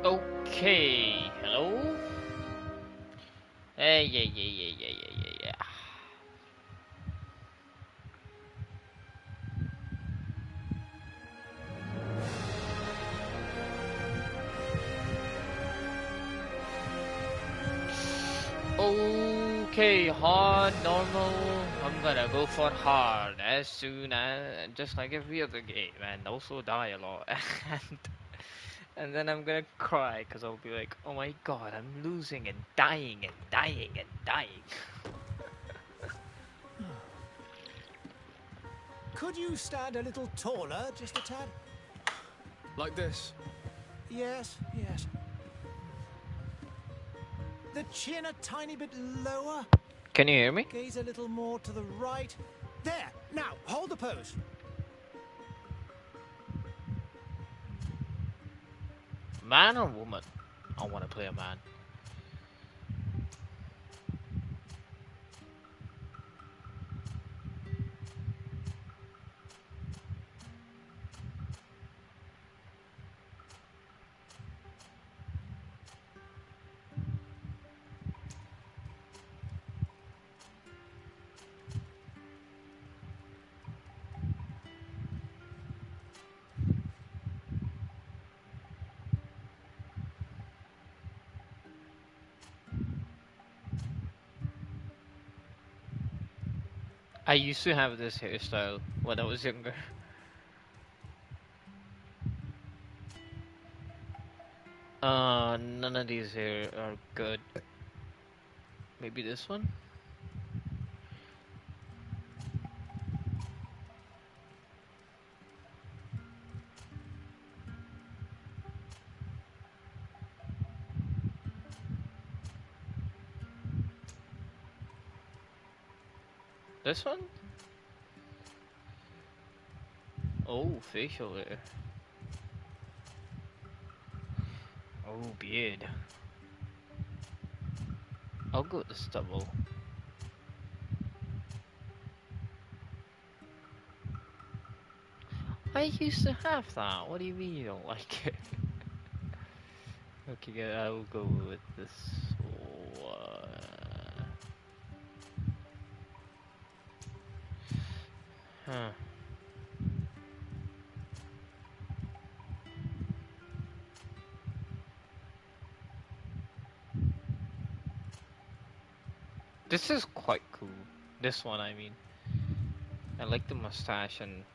Okay, hello? Hey, yeah. Okay, hard, normal. I'm gonna go for hard as soon as, just like every other game, and also die a lot. and, and then I'm gonna cry because I'll be like, oh my god, I'm losing and dying and dying and dying. Could you stand a little taller, just a tad? Like this. Yes, yes. The chin a tiny bit lower. Can you hear me? Gaze a little more to the right. There! Now, hold the pose. Man or woman? I wanna play a man. I used to have this hairstyle when I was younger. None of these here are good. Maybe this one? This one? Oh, facial hair. Oh, beard. I'll go with the stubble. I used to have that. What do you mean you don't like it? Okay, yeah, I'll go with this one. Huh. This is quite cool. This one, I mean. I like the mustache and...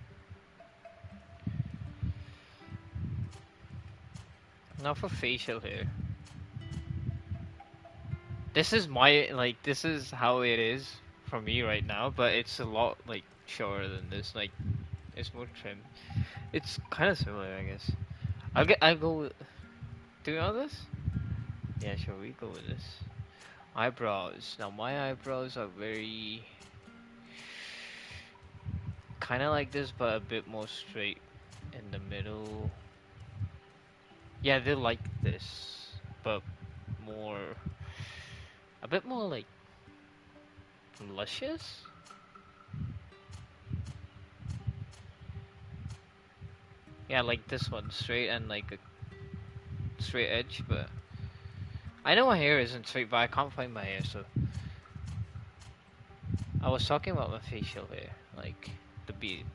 Now for facial hair. This is my, like, this is how it is for me right now, but it's a lot, like, shorter than this. Like, it's more trim. It's kind of similar, I guess. I'll go with... Do you know this? Yeah, sure, we go with this. Eyebrows. Now my eyebrows are very... kind of like this, but a bit more straight in the middle. Yeah, they're like this, but more... a bit more, like, luscious? Yeah, like this one, straight and like a straight edge, but... I know my hair isn't straight, but I can't find my hair, so... I was talking about my facial hair, like, the beard.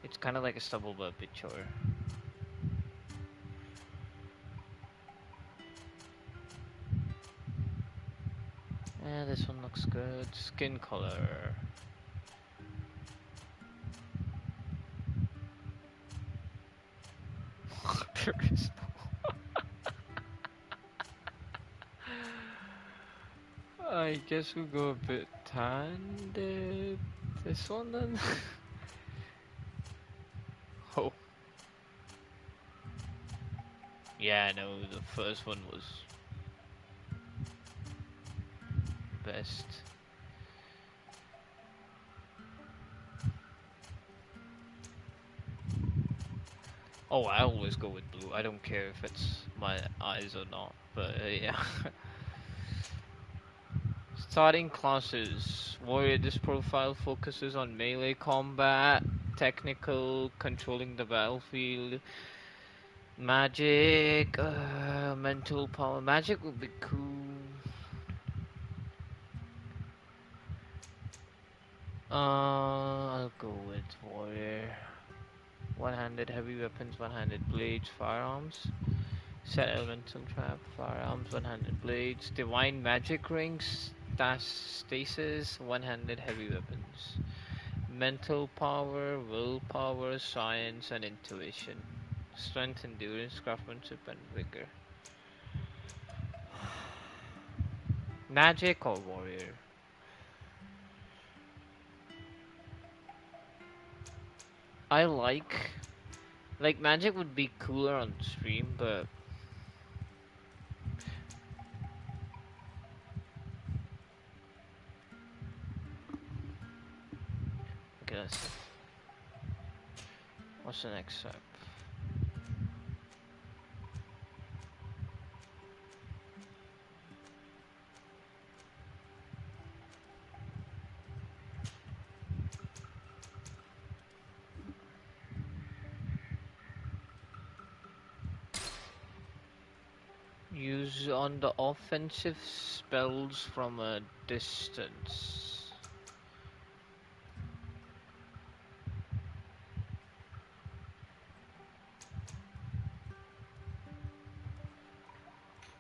It's kind of like a stubble, but a bit shorter. Yeah, this one looks good. Skin color. There is no... I guess we'll go a bit tanned. This one then? Oh. Yeah, no, the first one was best. Oh, I always go with blue. I don't care if it's my eyes or not, but yeah. Starting classes. Warrior, this profile focuses on melee combat, technical, controlling the battlefield, Magic, mental power. Magic would be cool. I'll go with warrior. One-handed heavy weapons, one-handed blades, firearms. Set elemental trap, firearms, one-handed blades, divine magic rings, stasis, one-handed heavy weapons. Mental power, willpower, science, and intuition. Strength, endurance, craftsmanship, and vigor. Magic or warrior? I like magic would be cooler on stream, but okay, let's see. What's the next step? Use on the offensive spells from a distance.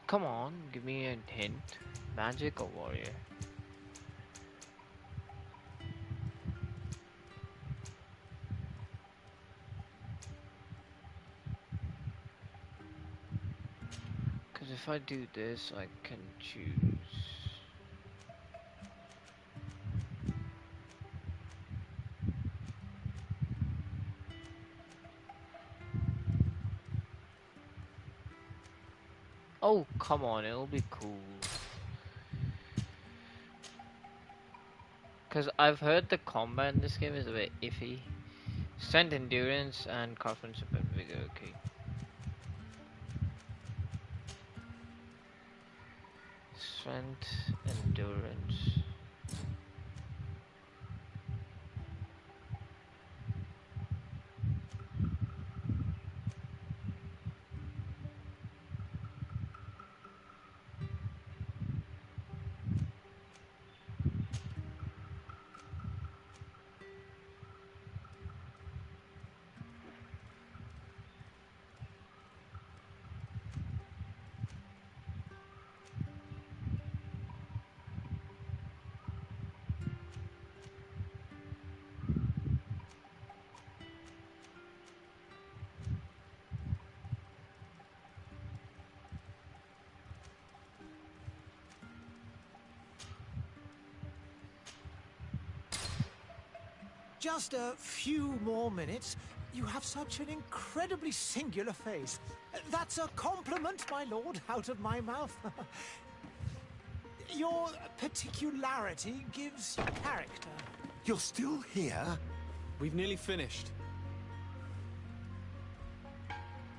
Come on, give me a hint. Magic or warrior? Because if I do this, I can choose. Oh, come on, it'll be cool. Because I've heard the combat in this game is a bit iffy. Strength, endurance, and craftsmanship and vigor, okay. Strength, endurance. Just a few more minutes. You have such an incredibly singular face. That's a compliment, my lord, out of my mouth. Your particularity gives you character. You're still here? We've nearly finished.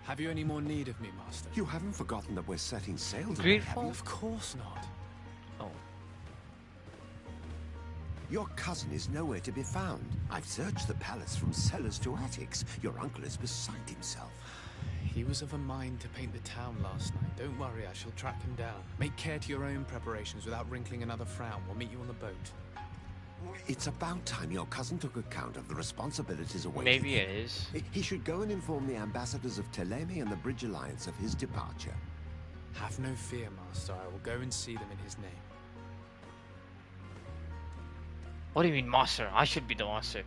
Have you any more need of me, Master? You haven't forgotten that we're setting sail today, Great have fall. you? Of course not. Oh. Your cousin is nowhere to be found. I've searched the palace from cellars to attics. Your uncle is beside himself. He was of a mind to paint the town last night. Don't worry, I shall track him down. Make care to your own preparations without wrinkling another frown. We'll meet you on the boat. It's about time your cousin took account of the responsibilities awaiting Maybe him. it is. He should go and inform the ambassadors of Teleme and the Bridge Alliance of his departure. Have no fear, Master. I will go and see them in his name. What do you mean, master? I should be the master.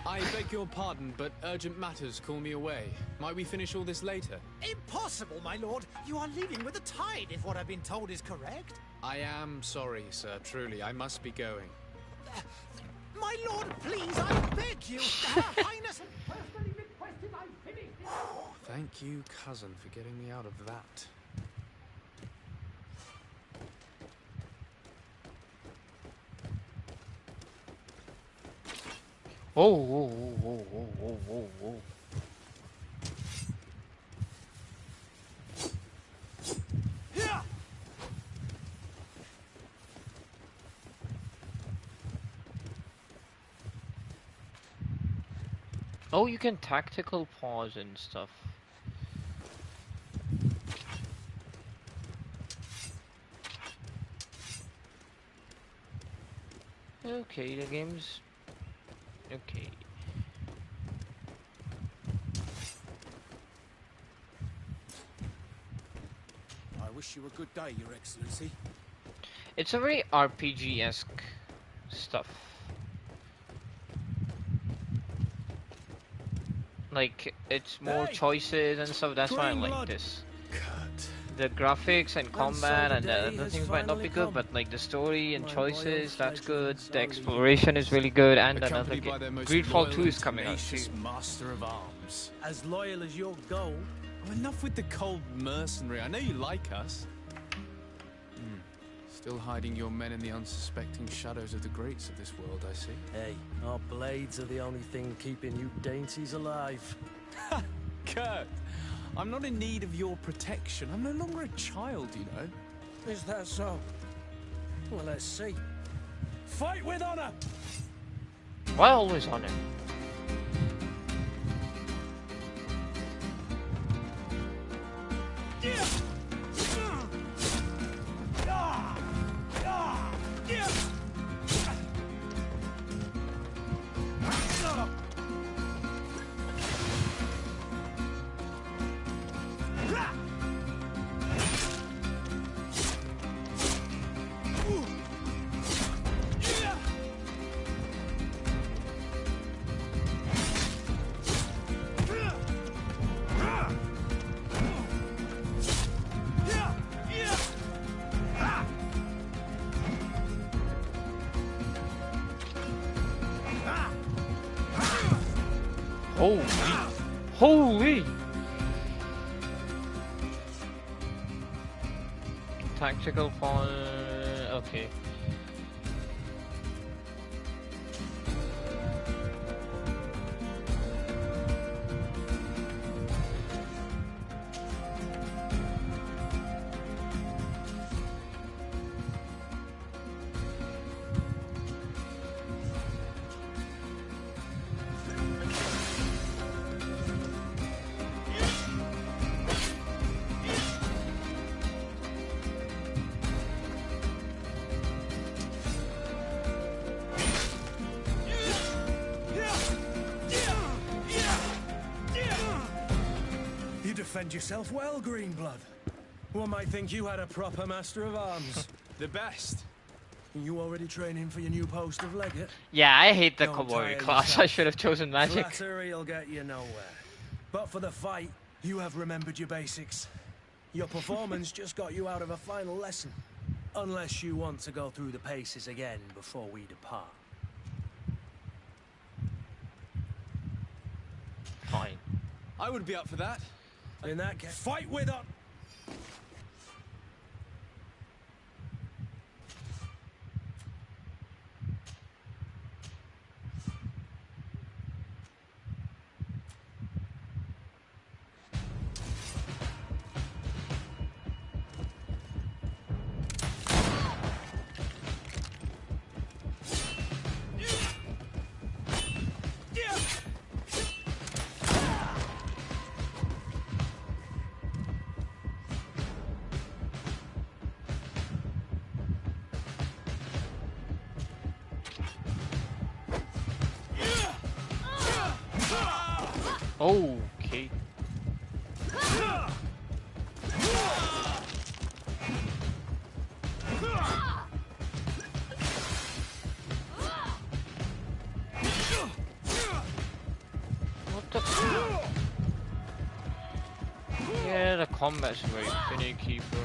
I beg your pardon, but urgent matters call me away. Might we finish all this later? Impossible, my lord. You are leaving with the tide, if what I've been told is correct. I am sorry, sir. Truly, I must be going. My lord, please, I beg you. Her Highness has personally requested I finish this. Thank you, cousin, for getting me out of that. Whoa, whoa, whoa, whoa, whoa, whoa, whoa. Here! Oh, you can tactical pause and stuff. Okay, the game's okay. I wish you a good day, Your Excellency. It's a very RPG-esque stuff. Like, it's more choices and stuff, that's why I like this. The graphics and combat and the other things might not be good, but like the story and choices, that's good. The exploration is really good, and another game. Greedfall 2 is coming out too. Master of arms. As loyal as your gold. Oh, enough with the cold mercenary. I know you like us. Still hiding your men in the unsuspecting shadows of the greats of this world, I see. Hey, our blades are the only thing keeping you dainties alive. Ha! Kurt! I'm not in need of your protection. I'm no longer a child, you know. Is that so? Well, let's see. Fight with honor! Why always on it? Holy! Tactical fun. Okay. Defend yourself well, Greenblood. One might think you had a proper master of arms. The best. You already training for your new post of legate? Yeah, I hate the Don't Kobori tire class. yourself. I should have chosen magic. Flattery'll get you nowhere. But for the fight, you have remembered your basics. Your performance just got you out of a final lesson. Unless you want to go through the paces again before we depart. Fine. I would be up for that. In that case, fight with us! Okay. What the? Yeah, the combat's very finicky, bro.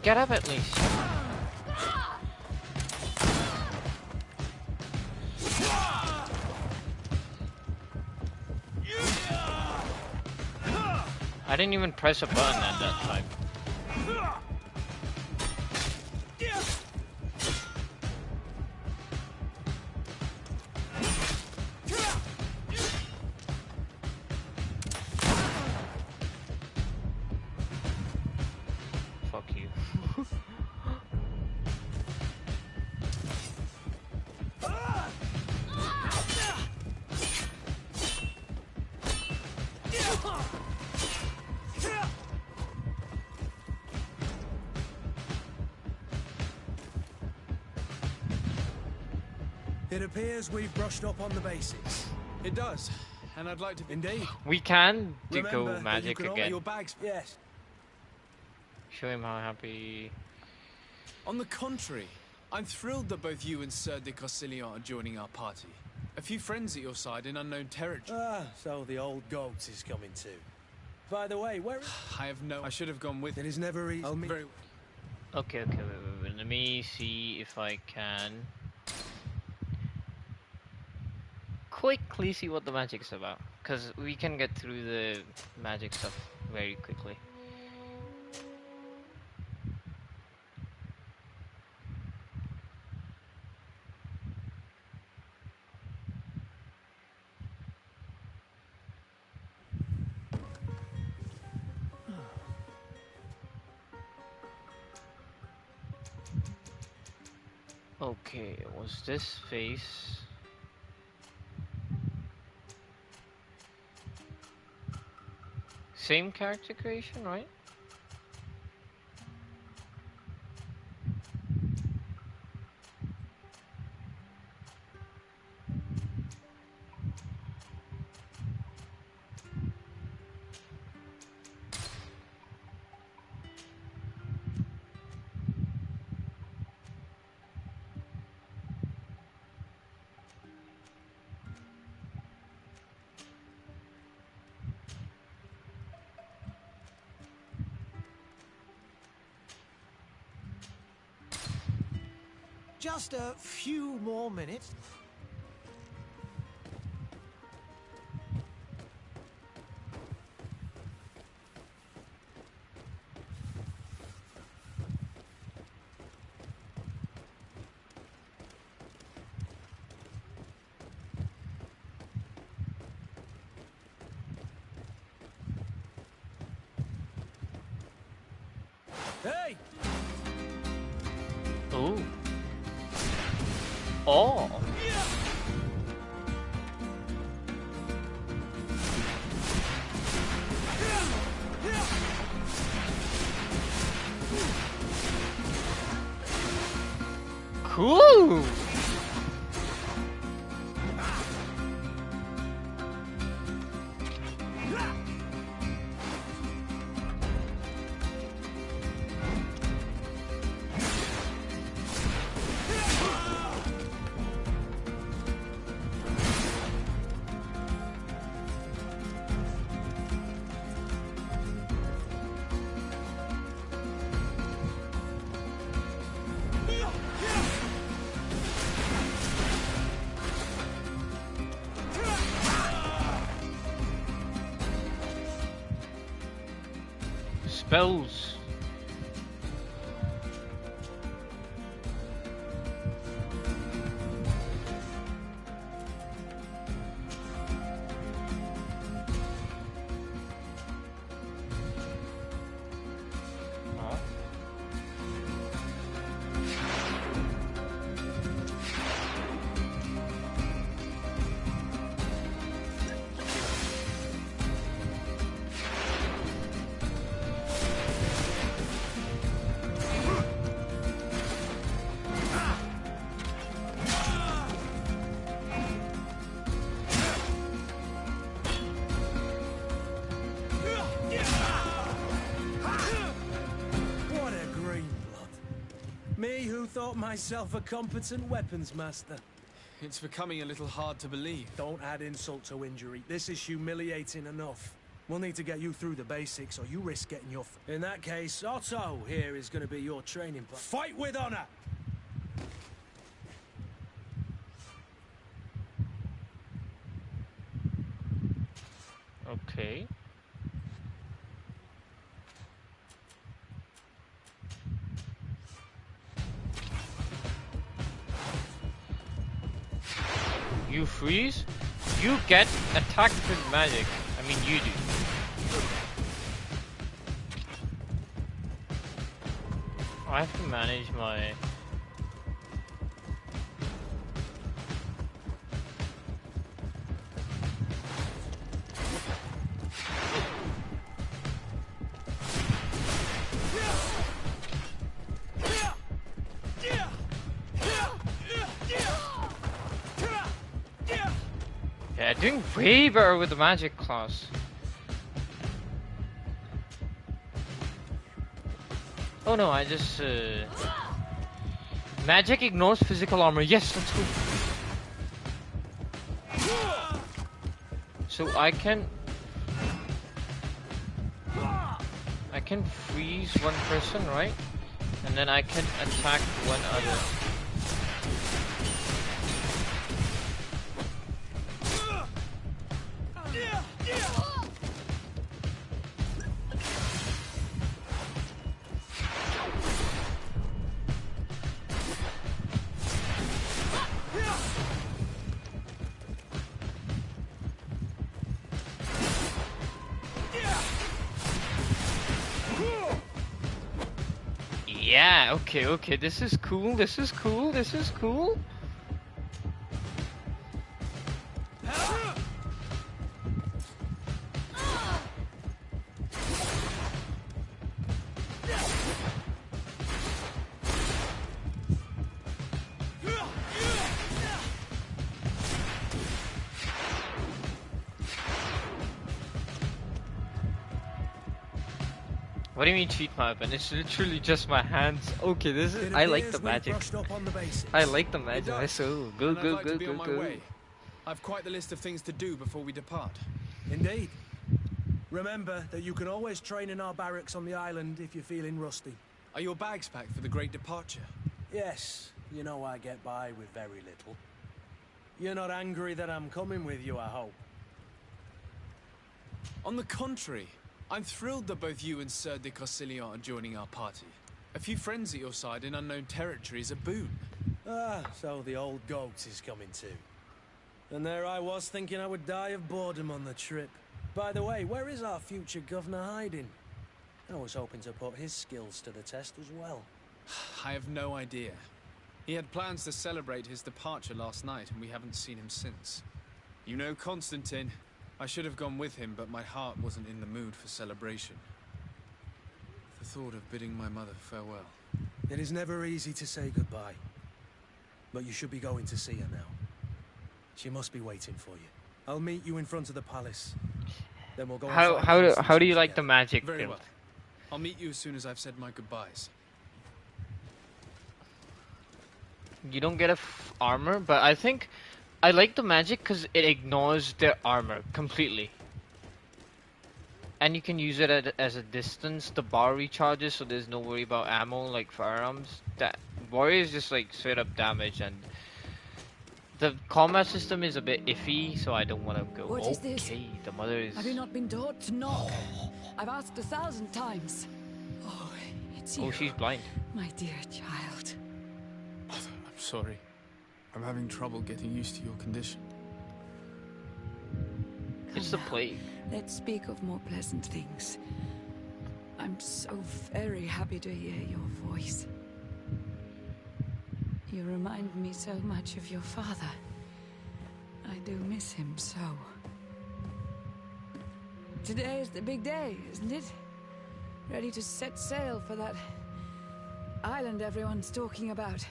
Get up at least. I didn't even press a button at that time. Fuck you. It appears we've brushed up on the basics. It does, and I'd like to. Indeed. We can do Remember go that you magic can order again. your bags. Yes. Show him how happy. On the contrary, I'm thrilled that both you and Sir de Costillion are joining our party. A few friends at your side in unknown territory. Ah, so the old goat is coming too. By the way, where is... I should have gone with It is never easy. I'll very. Okay, wait. Let me see if I can quickly see what the magic's about, because we can get through the magic stuff very quickly. Okay, was this face? Same character creation, right? Just a few more minutes. Hey! Ooh. Oh. Cool. Spells. Huh? What a green blood. Me who thought myself a competent weapons master. It's becoming a little hard to believe. Don't add insult to injury. This is humiliating enough. We'll need to get you through the basics, or you risk getting your... In that case, Otto here is going to be your training partner. Fight with honor! Okay. You freeze, you get attacked with magic. I mean, you do. I have to manage my... Yeah, doing way better with the magic class. Oh no, I just magic ignores physical armor. Yes, let's go. So I can freeze one person, right? And then I can attack one other. Yeah, okay, this is cool, this is cool, this is cool. What do you mean cheat my weapon? It's literally just my hands. Okay, this is... I like the magic. I like the magic. So go. I've quite the list of things to do before we depart. Indeed. Remember that you can always train in our barracks on the island if you're feeling rusty. Are your bags packed for the great departure? Yes, you know I get by with very little. You're not angry that I'm coming with you, I hope. On the contrary, I'm thrilled that both you and Sir de Corsilian are joining our party. A few friends at your side in unknown territory is a boon. Ah, so the old goat is coming too. And there I was thinking I would die of boredom on the trip. By the way, where is our future governor hiding? I was hoping to put his skills to the test as well. I have no idea. He had plans to celebrate his departure last night, and we haven't seen him since. You know Constantine. I should have gone with him, but my heart wasn't in the mood for celebration. The thought of bidding my mother farewell. It is never easy to say goodbye. But you should be going to see her now. She must be waiting for you. I'll meet you in front of the palace. Then we'll go. How do you like the magic? Very well. I'll meet you as soon as I've said my goodbyes. You don't get armor, but I think I like the magic because it ignores their armor completely. And you can use it as a distance. The bar recharges, so there's no worry about ammo like firearms. That warrior is just like straight up damage, and the combat system is a bit iffy, so I don't want to go. What is this? The mother is. Have you not been taught to knock? I've asked 1,000 times. Oh, it's you. Oh, she's blind. My dear child. Mother, I'm sorry. I'm having trouble getting used to your condition. It's the plague. Let's speak of more pleasant things. I'm so very happy to hear your voice. You remind me so much of your father. I do miss him so. Today is the big day, isn't it? Ready to set sail for that island everyone's talking about.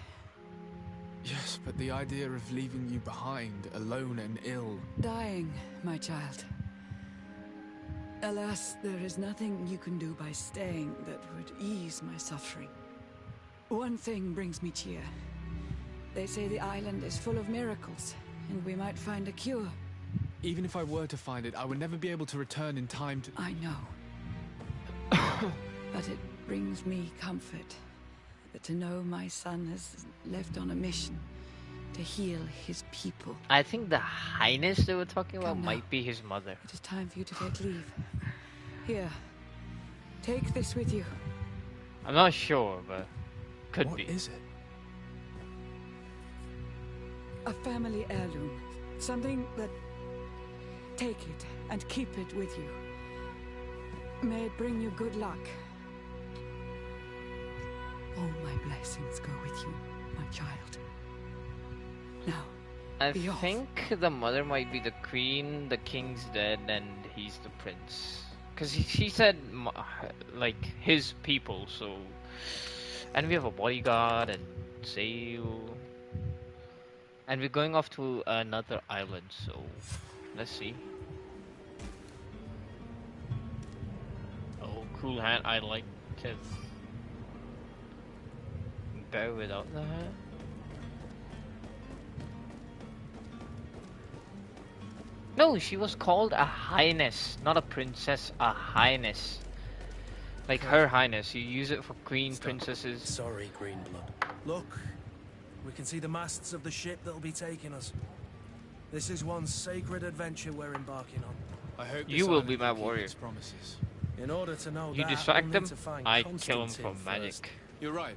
Yes, but the idea of leaving you behind, alone and ill... Dying, my child. Alas, there is nothing you can do by staying that would ease my suffering. One thing brings me cheer. They say the island is full of miracles, and we might find a cure. Even if I were to find it, I would never be able to return in time to... I know. But it brings me comfort to know my son has left on a mission to heal his people. I think the highness they were talking about Come now. might be his mother. It is time for you to take leave. Here, take this with you. I'm not sure, but could What be. is it? A family heirloom. Something that... Take it and keep it with you. May it bring you good luck. All my blessings go with you, my child. Now, I be off. think the mother might be the queen, the king's dead, and he's the prince. Because he said, like, his people, so... And we have a bodyguard and sail. And we're going off to another island, so... Let's see. Oh, cool hat, I like it. Better without the hat. No, she was called a highness, not a princess, a highness. Like her highness, you use it for queen, Stop. princesses. Sorry, Greenblood. Look, we can see the masts of the ship that'll be taking us. This is one sacred adventure we're embarking on. I hope You this will island be my keep warrior. its promises. In order to know You that, distract we'll them, need to find I kill him Constantine from first. magic. You're right.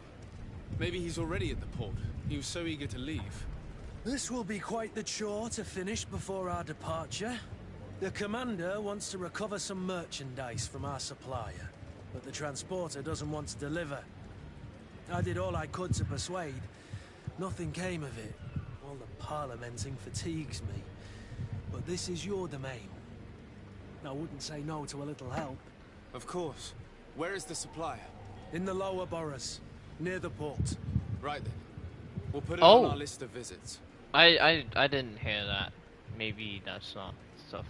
Maybe he's already at the port. He was so eager to leave. This will be quite the chore to finish before our departure. The commander wants to recover some merchandise from our supplier, but the transporter doesn't want to deliver. I did all I could to persuade. Nothing came of it. All the parliamenting fatigues me. But this is your domain. I wouldn't say no to a little help. Of course. Where is the supplier? In the lower boroughs, near the port. Right then. We'll put it Oh. on our list of visits. I didn't hear that. Maybe that's not stuff.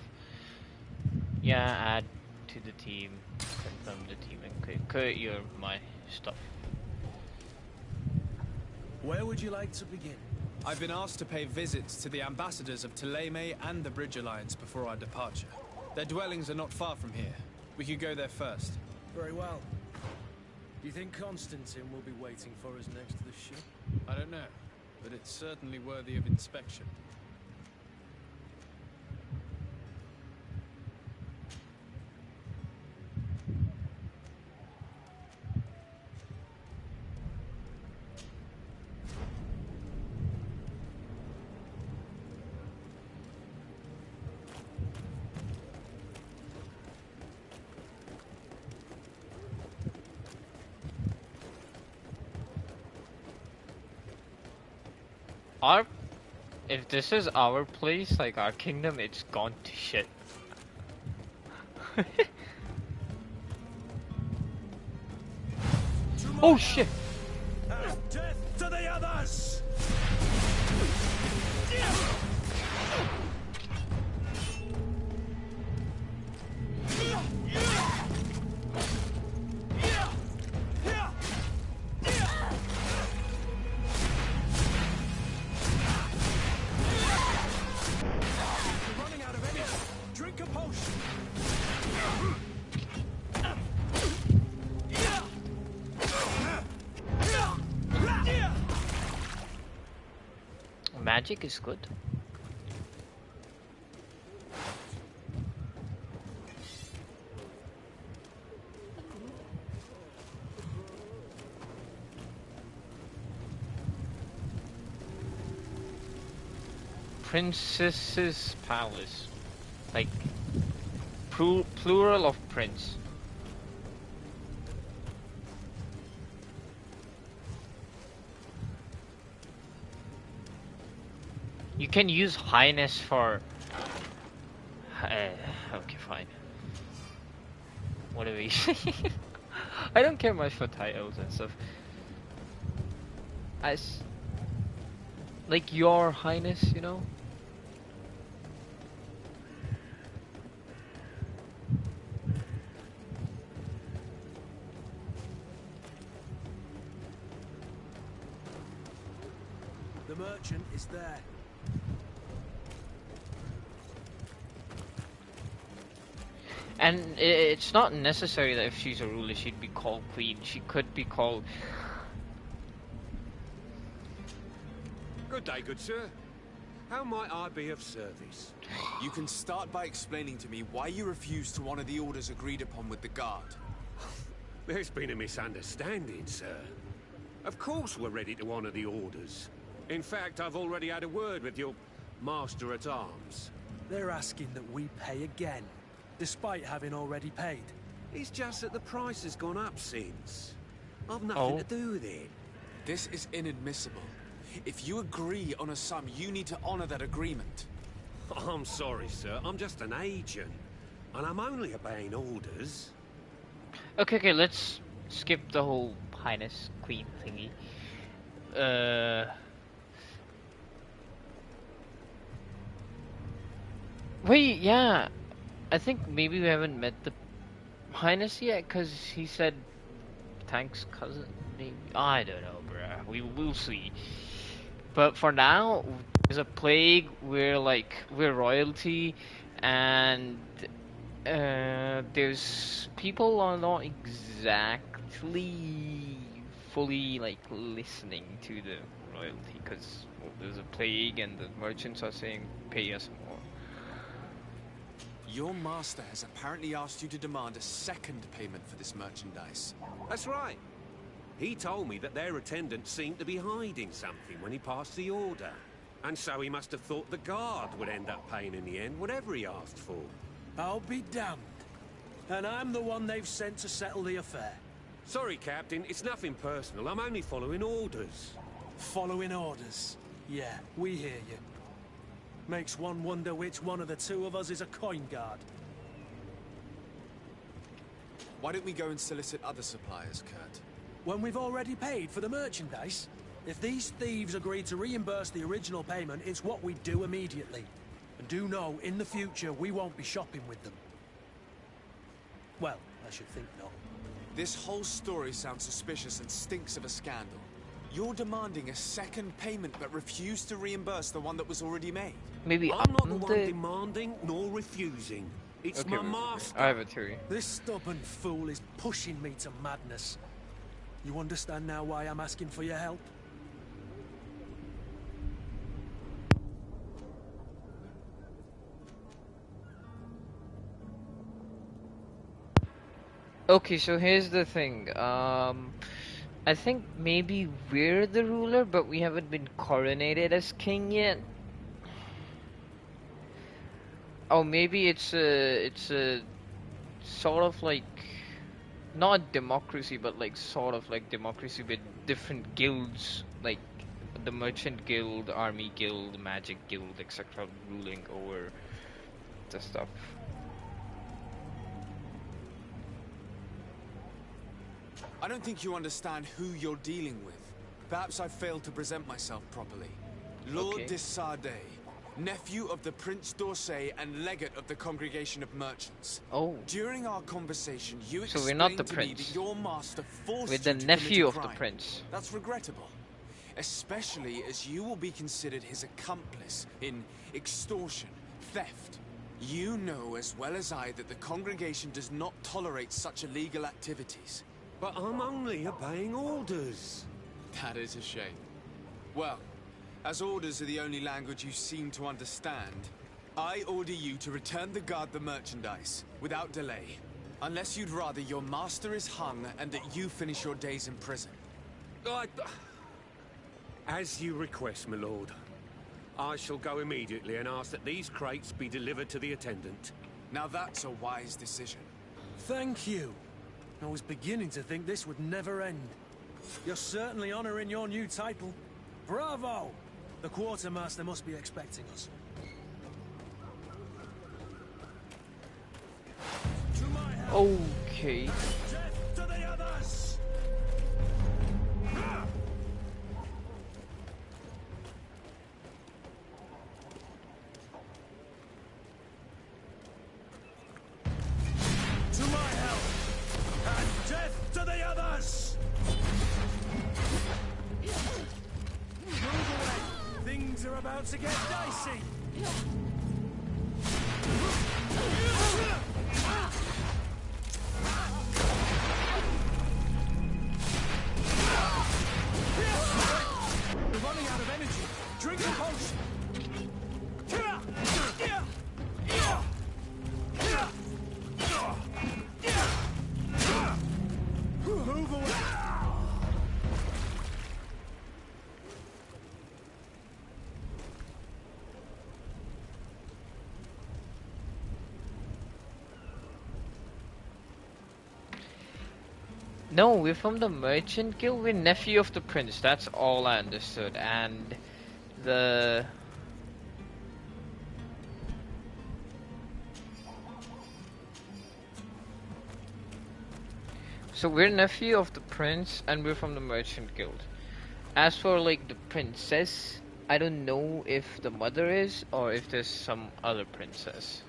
Yeah, add to the team, confirm the team, and create your my stuff. Where would you like to begin? I've been asked to pay visits to the ambassadors of Thélème and the Bridge Alliance before our departure. Their dwellings are not far from here. We could go there first. Very well. Do you think Constantine will be waiting for us next to the ship? I don't know, but it's certainly worthy of inspection. If this is our place, like our kingdom, it's gone to shit. Oh shit! Death to the others! You're running out of energy. Drink a potion. Magic is good. Princess's palace, like plural of prince. You can use highness for. Okay, fine. What do we say? I don't care much for titles and stuff. As like your highness, you know. The merchant is there. And it's not necessary that if she's a ruler, she'd be called queen. She could be called. Good day, good sir. How might I be of service? You can start by explaining to me why you refuse to honor the orders agreed upon with the guard. There's been a misunderstanding, sir. Of course we're ready to honor the orders. In fact, I've already had a word with your master-at-arms. They're asking that we pay again, despite having already paid. It's just that the price has gone up since. I've nothing to do with it. This is inadmissible. If you agree on a sum, you need to honor that agreement. I'm sorry, sir. I'm just an agent. And I'm only obeying orders. Okay, let's skip the whole highness queen thingy. Wait, yeah. I think maybe we haven't met the highness yet, because he said thanks cousin. Maybe. I don't know, bruh. We'll see. But for now, there's a plague. We're royalty, and there's people are not exactly fully listening to the royalty, because there's a plague, and the merchants are saying pay us more. Your master has apparently asked you to demand a second payment for this merchandise. That's right. He told me that their attendants seemed to be hiding something when he passed the order. And so he must have thought the guard would end up paying in the end, whatever he asked for. I'll be damned. And I'm the one they've sent to settle the affair. Sorry, Captain, it's nothing personal. I'm only following orders. Following orders? Yeah, we hear you. Makes one wonder which one of the two of us is a coin guard. Why don't we go and solicit other suppliers, Kurt? When we've already paid for the merchandise? If these thieves agree to reimburse the original payment, it's what we do immediately. And do know, in the future, we won't be shopping with them. Well, I should think not. This whole story sounds suspicious and stinks of a scandal. You're demanding a second payment but refuse to reimburse the one that was already made. Maybe I'm not the one demanding nor refusing. It's Okay, my master. I have a theory. This stubborn fool is pushing me to madness. You understand now why I'm asking for your help? Okay, so here's the thing. I think maybe we're the ruler, but we haven't been coronated as king yet. Oh, maybe it's a sort of like not democracy, but sort of like democracy with different guilds, like the merchant guild, army guild, magic guild, etc., ruling over the stuff. I don't think you understand who you're dealing with. Perhaps I failed to present myself properly. Lord Okay. de Sardet, nephew of the Prince d'Orsay and legate of the Congregation of Merchants. Oh, During our conversation, you So we're not explained the to me prince. that your master forced with you the to nephew commit of a the crime. prince. That's regrettable. Especially as you will be considered his accomplice in extortion, theft. You know as well as I that the congregation does not tolerate such illegal activities. But I'm only obeying orders. That is a shame. Well, as orders are the only language you seem to understand, I order you to return the guard the merchandise, without delay. Unless you'd rather your master is hung and that you finish your days in prison. As you request, my lord. I shall go immediately and ask that these crates be delivered to the attendant. Now that's a wise decision. Thank you. I was beginning to think this would never end. You're certainly honoring your new title. Bravo! The quartermaster must be expecting us. To my help! Okay. Death to the others! To my help! And death to the others! Move away! Things are about to get dicey! No, we're from the Merchant Guild. We're nephew of the prince. That's all I understood. And the... So we're nephew of the prince and we're from the Merchant Guild. As for like the princess, I don't know if the mother is or if there's some other princess.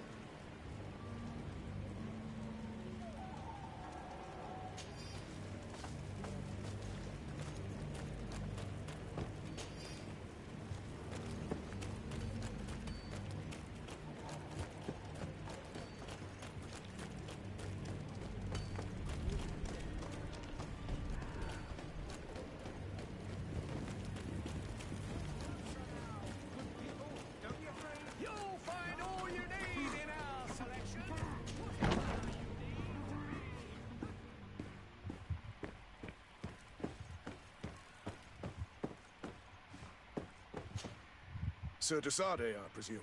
Sir Desade, I presume.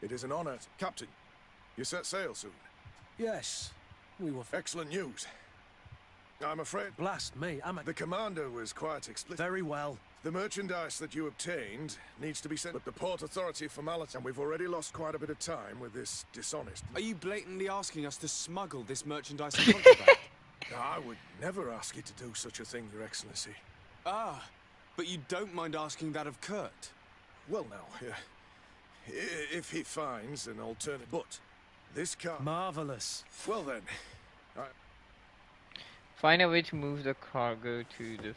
It is an honor. Captain, you set sail soon. Yes, we were... Excellent news. I'm afraid... Blast me, The commander was quite explicit. Very well. The merchandise that you obtained needs to be sent, but the Port Authority formality, and we've already lost quite a bit of time with this dishonest... Are you blatantly asking us to smuggle this merchandise and contraband? I would never ask you to do such a thing, Your Excellency. Ah, but you don't mind asking that of Kurt? Well, now, if he finds an alternative... But this car... Marvelous. Well then, Find a way to move the cargo to the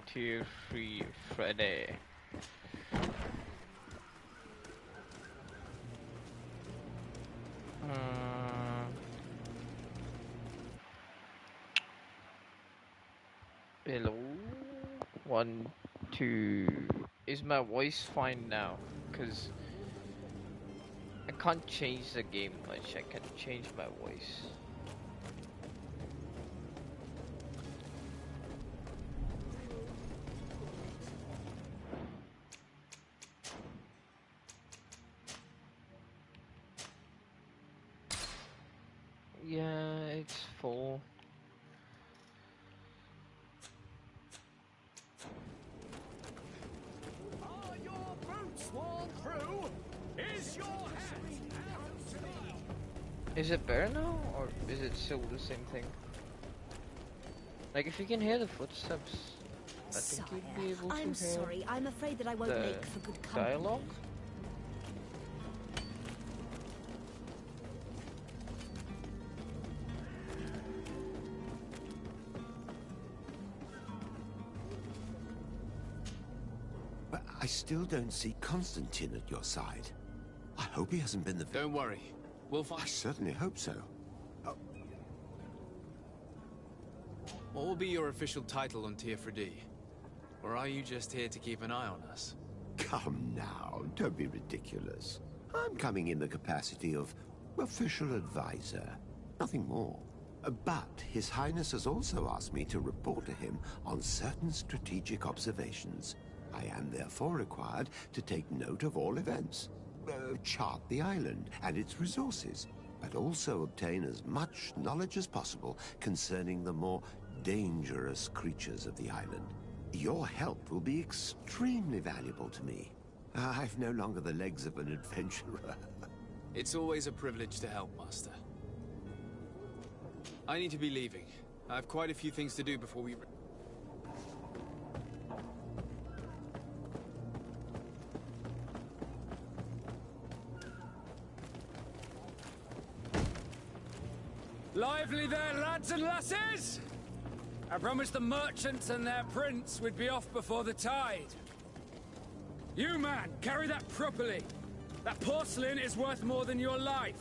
Tier 3 Freddy. Hello? 1, 2... Is my voice fine now? Because I can't change the game much. I can change my voice. Yeah, it's full. Is it better now, or is it still the same thing? Like, if you can hear the footsteps, I think you'd be able to hear... I'm sorry, I'm afraid that I won't make for good company. Dialogue? But I still don't see Constantine at your side. I hope he hasn't been the... Don't worry. We'll find... I certainly hope so. Oh. What will be your official title on Teofredi? Or are you just here to keep an eye on us? Come now, don't be ridiculous. I'm coming in the capacity of official advisor, nothing more. But His Highness has also asked me to report to him on certain strategic observations. I am therefore required to take note of all events, chart the island and its resources, but also obtain as much knowledge as possible concerning the more dangerous creatures of the island. Your help will be extremely valuable to me. I've no longer the legs of an adventurer. It's always a privilege to help, Master. I need to be leaving. I have quite a few things to do before we... Lively there, lads and lasses! I promised the merchants and their prince we'd be off before the tide. You, man, carry that properly. That porcelain is worth more than your life.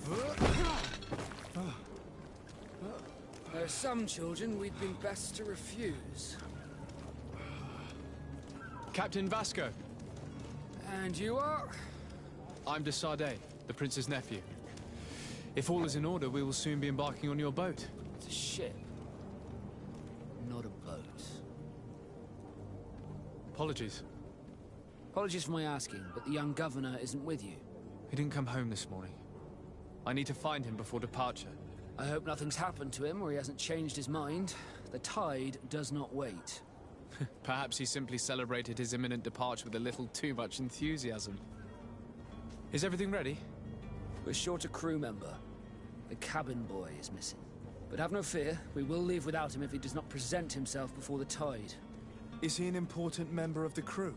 There are some children we'd been best to refuse. Captain Vasco. And you are? I'm Desade, the prince's nephew. If all is in order, we will soon be embarking on your boat. It's a ship, not a boat. Apologies. Apologies for my asking, but the young governor isn't with you. He didn't come home this morning. I need to find him before departure. I hope nothing's happened to him or he hasn't changed his mind. The tide does not wait. Perhaps he simply celebrated his imminent departure with a little too much enthusiasm. Is everything ready? We're short a crew member. The cabin boy is missing. But have no fear, we will leave without him if he does not present himself before the tide. Is he an important member of the crew?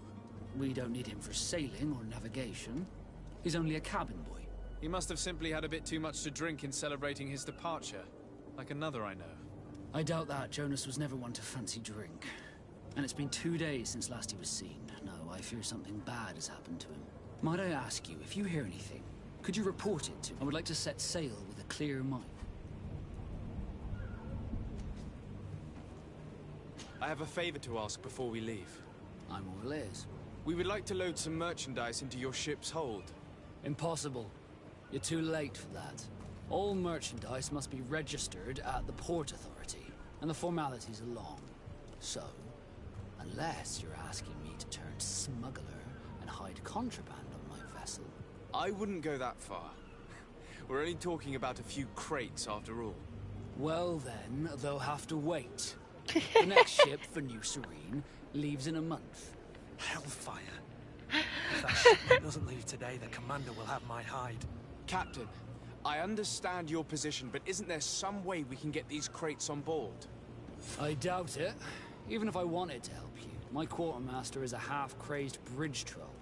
We don't need him for sailing or navigation. He's only a cabin boy. He must have simply had a bit too much to drink in celebrating his departure. Like another I know. I doubt that. Jonas was never one to fancy drink. And it's been 2 days since last he was seen. No, I fear something bad has happened to him. Might I ask you, if you hear anything, could you report it to me? I would like to set sail with a clear mind. I have a favor to ask before we leave. I'm all ears. We would like to load some merchandise into your ship's hold. Impossible. You're too late for that. All merchandise must be registered at the Port Authority, and the formalities are long. So, unless you're asking me to turn smuggler and hide contraband on my vessel... I wouldn't go that far. We're only talking about a few crates after all. Well then, they'll have to wait. The next ship for New Serene leaves in a month. Hellfire. If that shipment doesn't leave today, the commander will have my hide. Captain, I understand your position, but isn't there some way we can get these crates on board? I doubt it. Even if I wanted to help you, my quartermaster is a half-crazed bridge troll.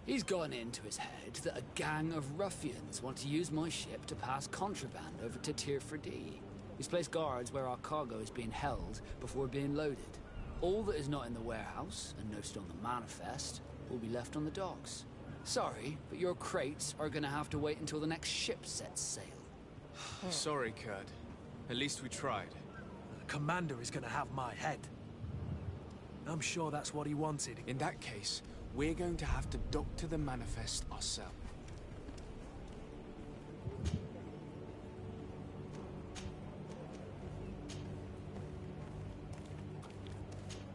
He's gotten into his head that a gang of ruffians want to use my ship to pass contraband over to Tier 4D. He's placed guards where our cargo is being held before being loaded. All that is not in the warehouse, and noted on the manifest, will be left on the docks. Sorry, but your crates are gonna have to wait until the next ship sets sail. Sorry, Kurt. At least we tried. The commander is gonna have my head. I'm sure that's what he wanted. In that case, we're going to have to dock to the manifest ourselves.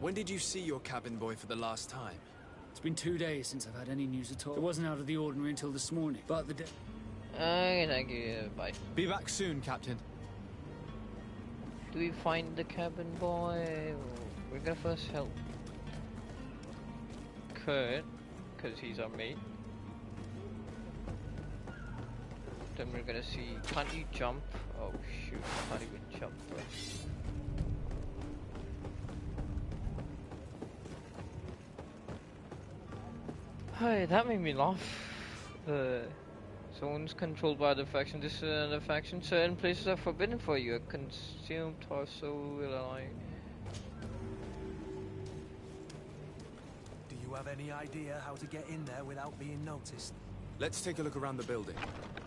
When did you see your cabin boy for the last time? It's been 2 days since I've had any news at all. It wasn't out of the ordinary until this morning, but the day... Okay, thank you. Bye. Be back soon, Captain. Do we find the cabin boy? We're gonna first help Kurt, because he's our mate. Then we're gonna see, can't you jump? Oh shoot, can't even jump. Hi, that made me laugh. Zones controlled by the faction. This is another faction. Certain places are forbidden for you. A consumed torso will allow you. Do you have any idea how to get in there without being noticed? Let's take a look around the building.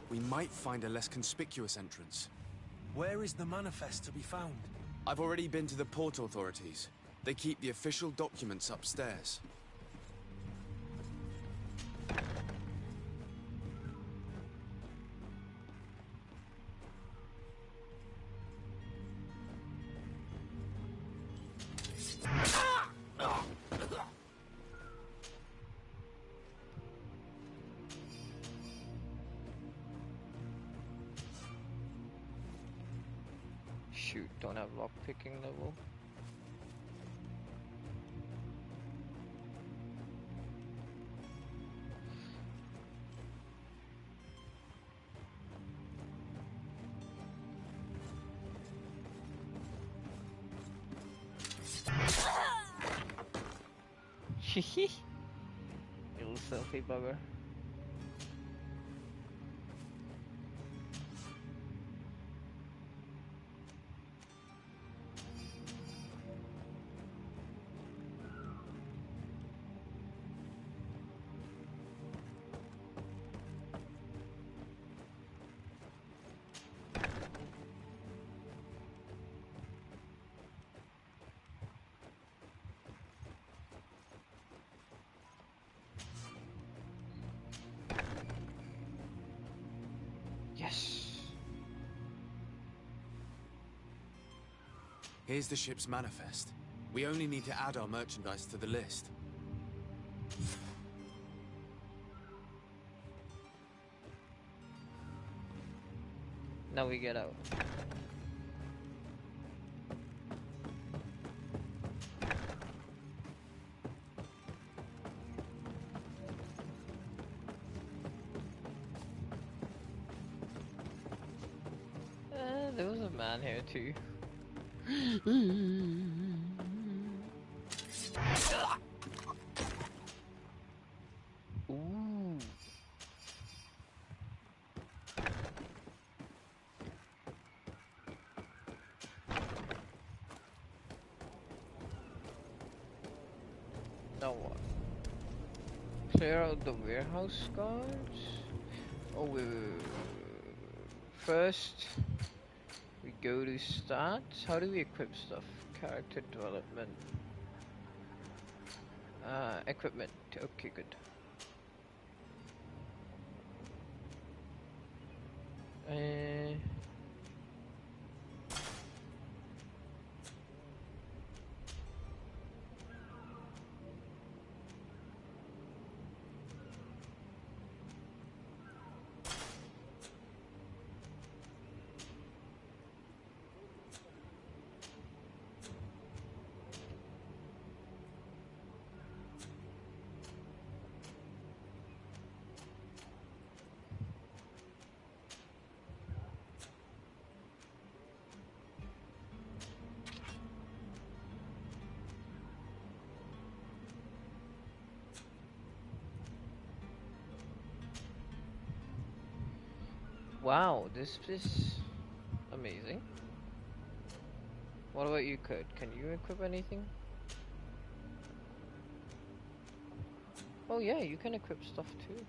We might find a less conspicuous entrance. Where is the manifest to be found? I've already been to the port authorities. They keep the official documents upstairs. Shoot, don't have lockpicking level. Hehe. Little selfie bugger. Yes. Here's the ship's manifest. We only need to add our merchandise to the list. Now we get out. There was a man here too. Ooh. Now what? Clear out the warehouse guards? Oh wait. First we go to stats. How do we equip stuff? Character development. Equipment. Okay, good. Wow, this is amazing. What about you, Kurt? Can you equip anything? Oh yeah, you can equip stuff too.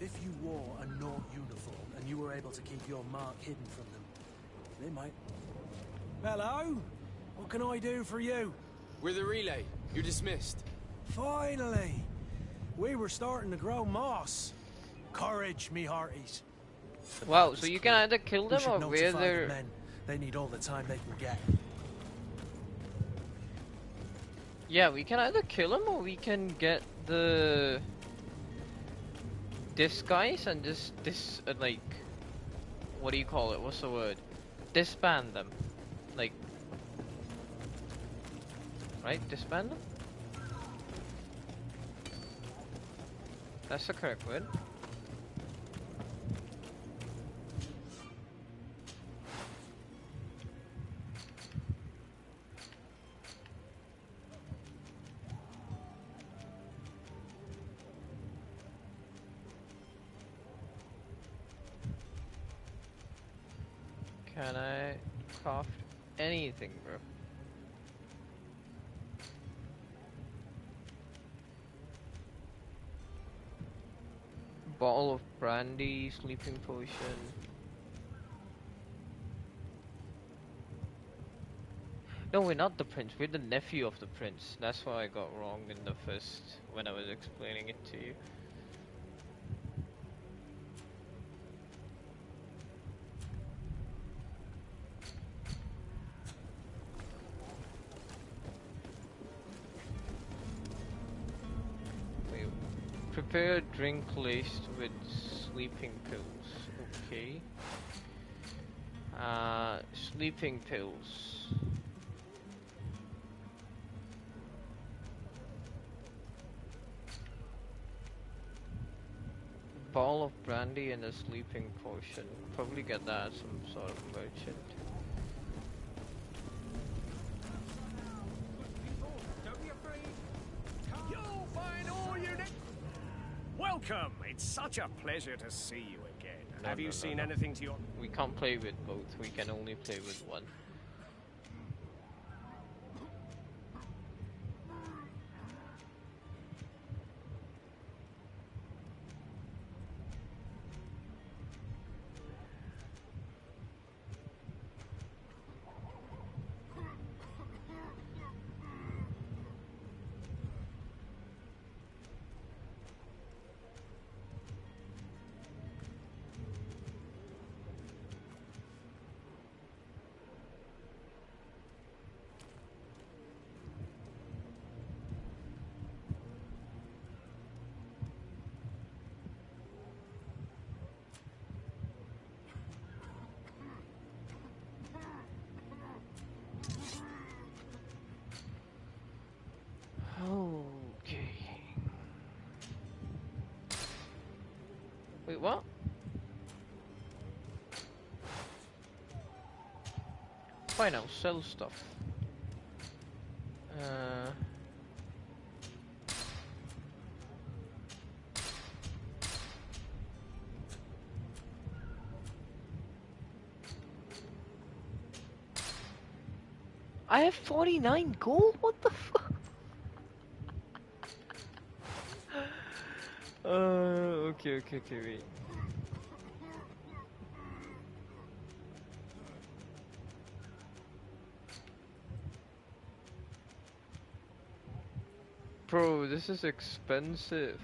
If you wore a Nort uniform and you were able to keep your mark hidden from them, they might... Hello? What can I do for you? We're the relay. You're dismissed. Finally! We were starting to grow moss. Courage, me hearties. Wow, so you can either kill them or wear the their... men. They need all the time they can get. Yeah, we can either kill them or we can get the... disguise and just like... what do you call it? What's the word? Disband them. Like... right? Disband them? That's the correct word. Can I craft anything, bro? Bottle of brandy, sleeping potion. No, we're not the prince. We're the nephew of the prince. That's what I got wrong in the first when I was explaining it to you. Prepare a drink laced with sleeping pills. Okay. Sleeping pills. Bottle of brandy and a sleeping potion. Probably get that at some sort of merchant. Welcome! It's such a pleasure to see you again. Have you seen anything to your... We can't play with both. We can only play with one. Okay. Wait, what? Fine, I'll sell stuff. I have 49 gold? What the fuck? Okay, wait. Bro, this is expensive.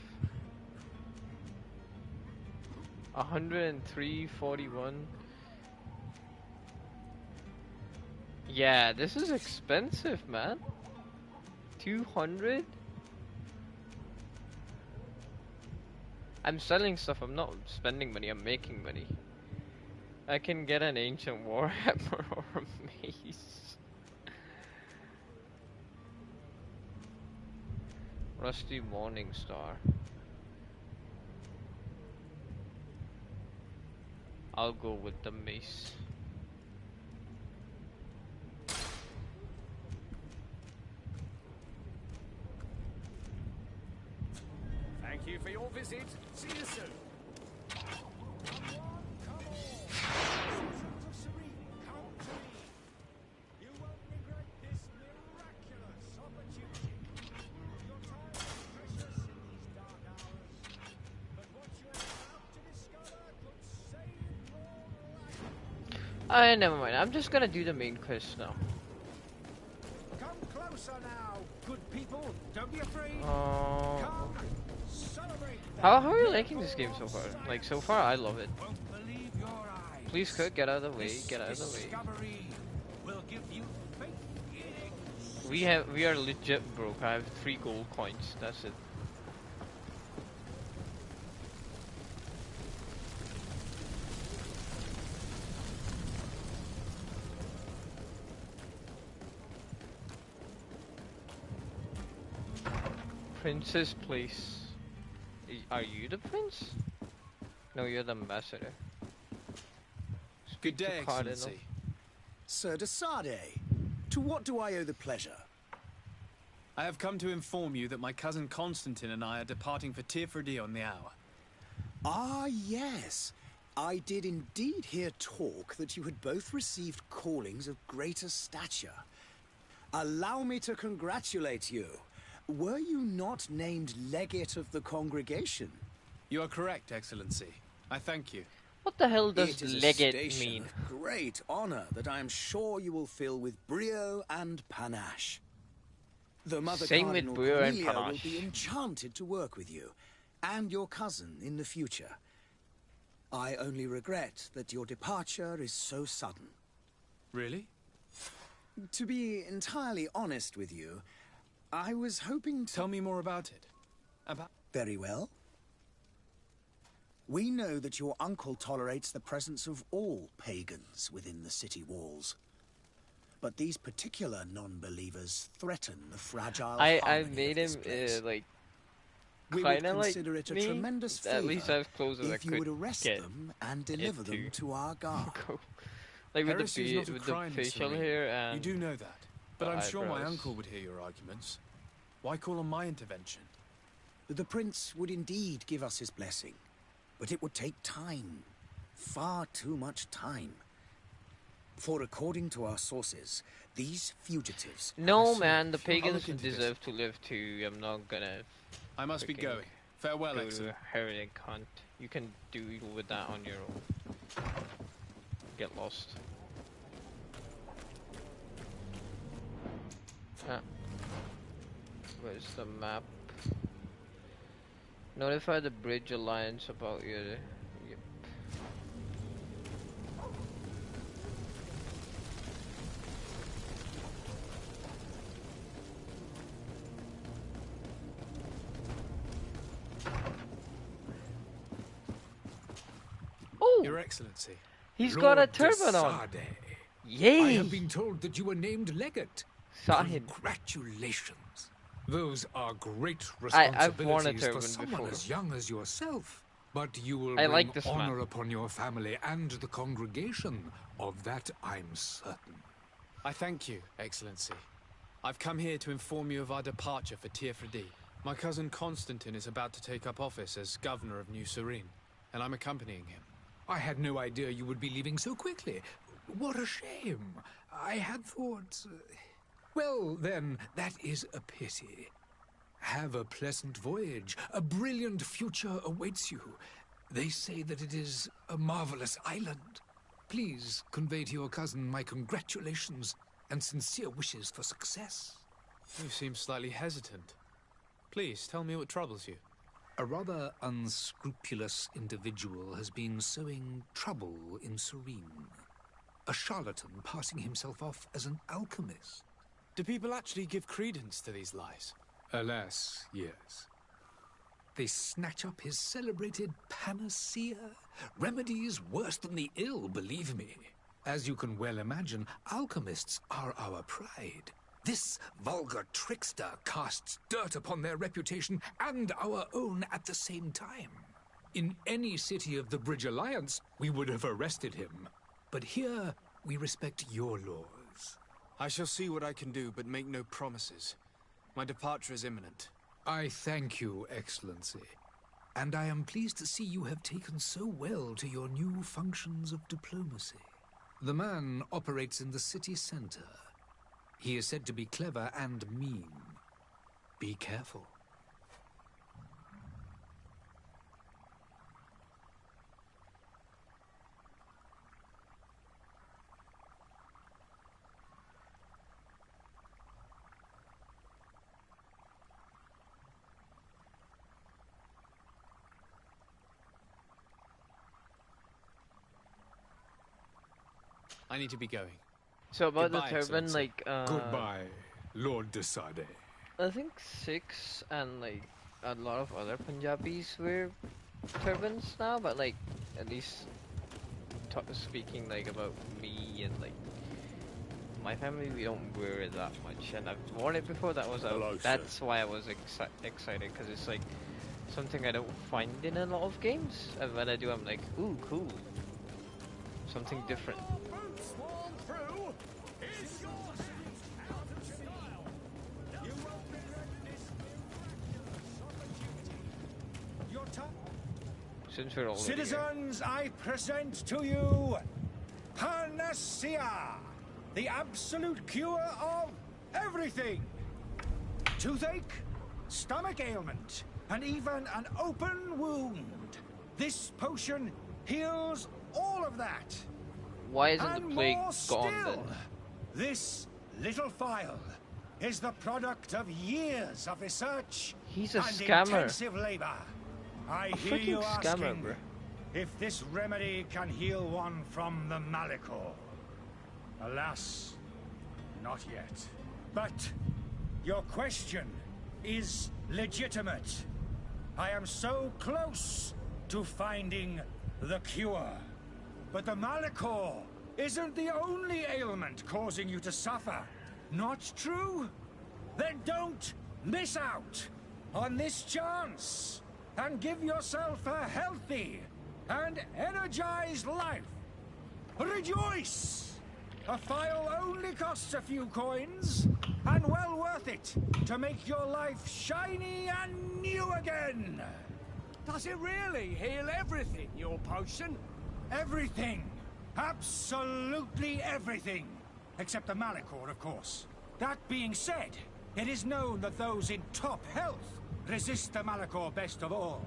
103.41. Yeah, this is expensive, man. 200? I'm selling stuff, I'm not spending money, I'm making money. I can get an ancient warhammer or a mace. Rusty Morningstar. I'll go with the mace. Thank you for your visit. See you soon. Never mind. I'm just gonna do the main quest now. Come closer now, good people. Don't be afraid. How are you liking this game so far? Like, so far, I love it. Please, Kurt, get out of the way. Get out of the way. We are legit broke. I have 3 gold coins. That's it. Princess Place. Are you the prince? No, you're the ambassador. Good day, Excellency. Sir de Sardet, to what do I owe the pleasure? I have come to inform you that my cousin Constantine and I are departing for Tirfredi on the hour. Ah, yes. I did indeed hear talk that you had both received callings of greater stature. Allow me to congratulate you. Were you not named legate of the congregation? You are correct, Excellency. I thank you. What the hell does legate mean? Great honor that I am sure you will fill with brio and panache. The Mother Cardinal Cornelia will be enchanted to work with you and your cousin in the future. I only regret that your departure is so sudden. Really? To be entirely honest with you, I was hoping to... Tell me more about it. Very well. We know that your uncle tolerates the presence of all pagans within the city walls. But these particular non-believers threaten the fragile I made him, like, kind of like it a me. Tremendous At least as close as I if you could would arrest get them and deliver them to our guard. Like with Heresy is not a the crime, facial Mr. hair and you do know that. But I'm sure my eyebrows. uncle would hear your arguments. Why call on my intervention? The prince would indeed give us his blessing, but it would take time. Far too much time. For according to our sources, these fugitives... No, man, the pagans deserve to live too. I'm not gonna... I must be going. Farewell, go Excellent. to heretic hunt. You can do with that on your own. Get lost. Where's the map? Notify the Bridge Alliance about your... Yep. Your Excellency. He's got a turban on. Yay! I have been told that you were named legate. Sahib. Congratulations. Those are great I've worn a responsibilities turban for someone before. as young as yourself. But you will I bring like this honor man. upon your family and the congregation. Of that I'm certain. I thank you, Excellency. I've come here to inform you of our departure for Teofredi. My cousin Constantine is about to take up office as governor of New Serene, and I'm accompanying him. I had no idea you would be leaving so quickly. What a shame. I had thought... Well, then, that is a pity. Have a pleasant voyage. A brilliant future awaits you. They say that it is a marvelous island. Please convey to your cousin my congratulations and sincere wishes for success. You seem slightly hesitant. Please, tell me what troubles you. A rather unscrupulous individual has been sowing trouble in Serene. A charlatan passing himself off as an alchemist. Do people actually give credence to these lies? Alas, yes. They snatch up his celebrated panacea. Remedies worse than the ill, believe me. As you can well imagine, alchemists are our pride. This vulgar trickster casts dirt upon their reputation and our own at the same time. In any city of the Bridge Alliance, we would have arrested him. But here, we respect your laws. I shall see what I can do, but make no promises. My departure is imminent. I thank you, Excellency. And I am pleased to see you have taken so well to your new functions of diplomacy. The man operates in the city center. He is said to be clever and mean. Be careful. I need to be going. So about Goodbye, the turban, Excellency. like Goodbye, Lord de Sade. I think Sikhs and like a lot of other Punjabis wear turbans now, but like at least speaking like about me and like my family, we don't wear it that much. And I've worn it before. That's why I was excited, because it's like something I don't find in a lot of games, and when I do, I'm like, ooh, cool, something different. Since we're already Citizens, I present to you Panacea, the absolute cure of everything. Toothache, stomach ailment, and even an open wound. This potion heals all of that. Why isn't and the plague more gone still, then? This little phial is the product of years of research He's a and scammer. intensive labor. I A hear you freaking scammer, asking bro. if this remedy can heal one from the Malicor. Alas, not yet. But your question is legitimate. I am so close to finding the cure. But the Malicor isn't the only ailment causing you to suffer. Not true? Then don't miss out on this chance and give yourself a healthy and energized life. Rejoice! A phial only costs a few coins, and well worth it to make your life shiny and new again. Does it really heal everything, your potion? Everything. Absolutely everything. Except the Malicor, of course. That being said, it is known that those in top health resist the Malicor best of all.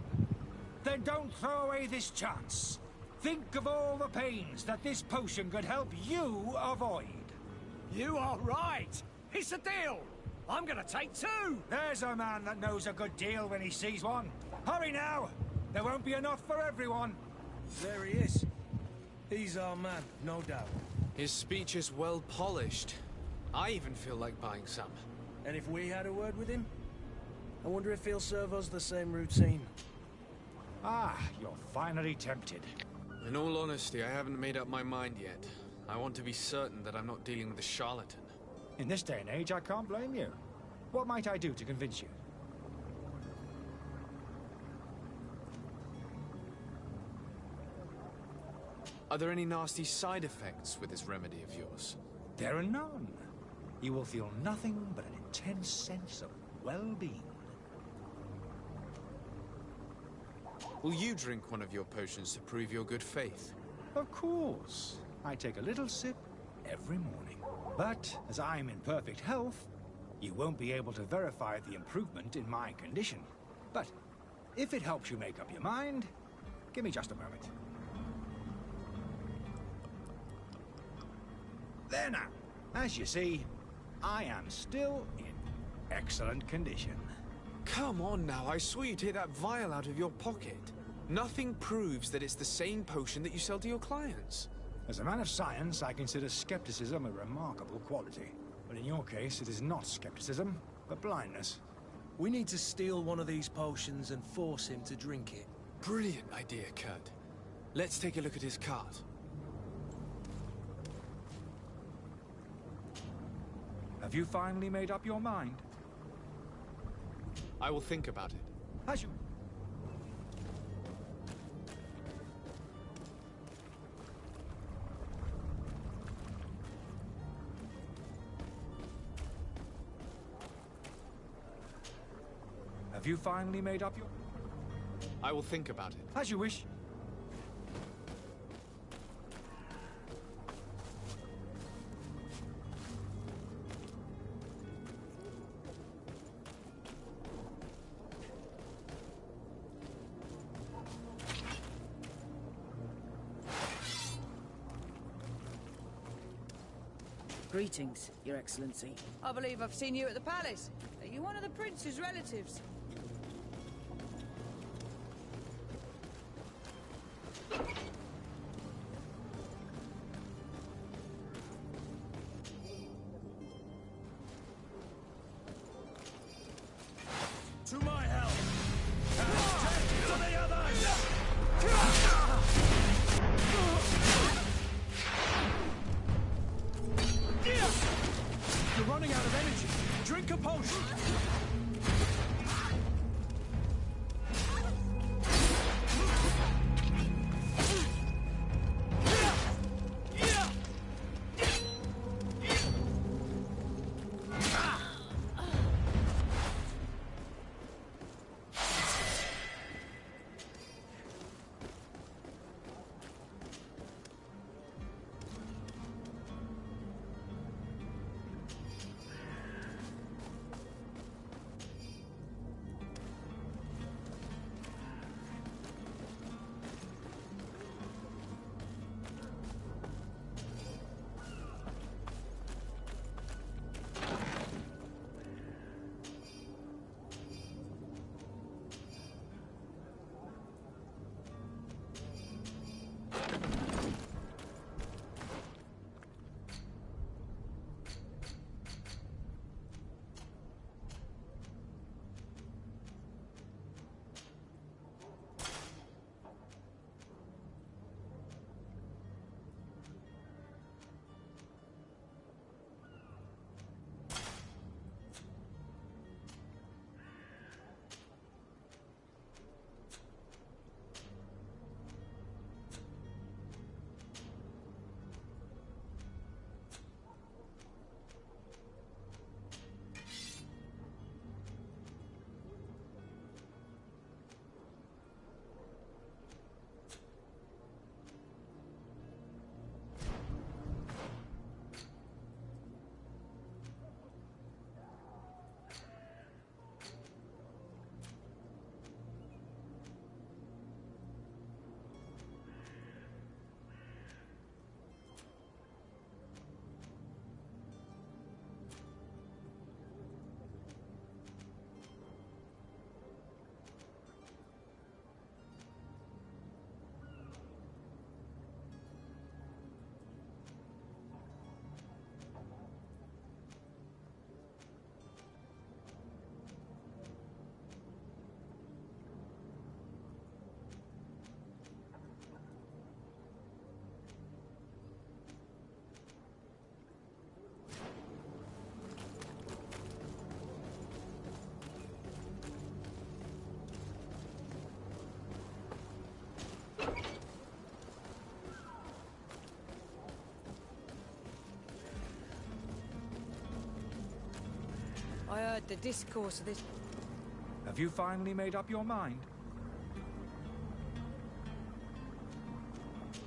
Then don't throw away this chance. Think of all the pains that this potion could help you avoid. You are right. It's a deal. I'm gonna take two. There's a man that knows a good deal when he sees one. Hurry now. There won't be enough for everyone. There he is. He's our man, no doubt. His speech is well polished. I even feel like buying some. And if we had a word with him? I wonder if he'll serve us the same routine. Ah, you're finally tempted. In all honesty, I haven't made up my mind yet. I want to be certain that I'm not dealing with a charlatan. In this day and age, I can't blame you. What might I do to convince you? Are there any nasty side effects with this remedy of yours? There are none. You will feel nothing but an intense sense of well-being. Will you drink one of your potions to prove your good faith? Of course. I take a little sip every morning. But as I'm in perfect health, you won't be able to verify the improvement in my condition. But if it helps you make up your mind, give me just a moment. There now. As you see, I am still in excellent condition. Come on now, I swear you take that vial out of your pocket. Nothing proves that it's the same potion that you sell to your clients. As a man of science, I consider skepticism a remarkable quality. But in your case, it is not skepticism, but blindness. We need to steal one of these potions and force him to drink it. Brilliant idea, Kurt. Let's take a look at his cart. Have you finally made up your mind? I will think about it. As you... Have you finally made up your... I will think about it. As you wish. Greetings, Your Excellency. I believe I've seen you at the palace. Are you one of the prince's relatives? To my help! And to the others! You're running out of energy. Drink a potion. I heard the discourse of this... Have you finally made up your mind?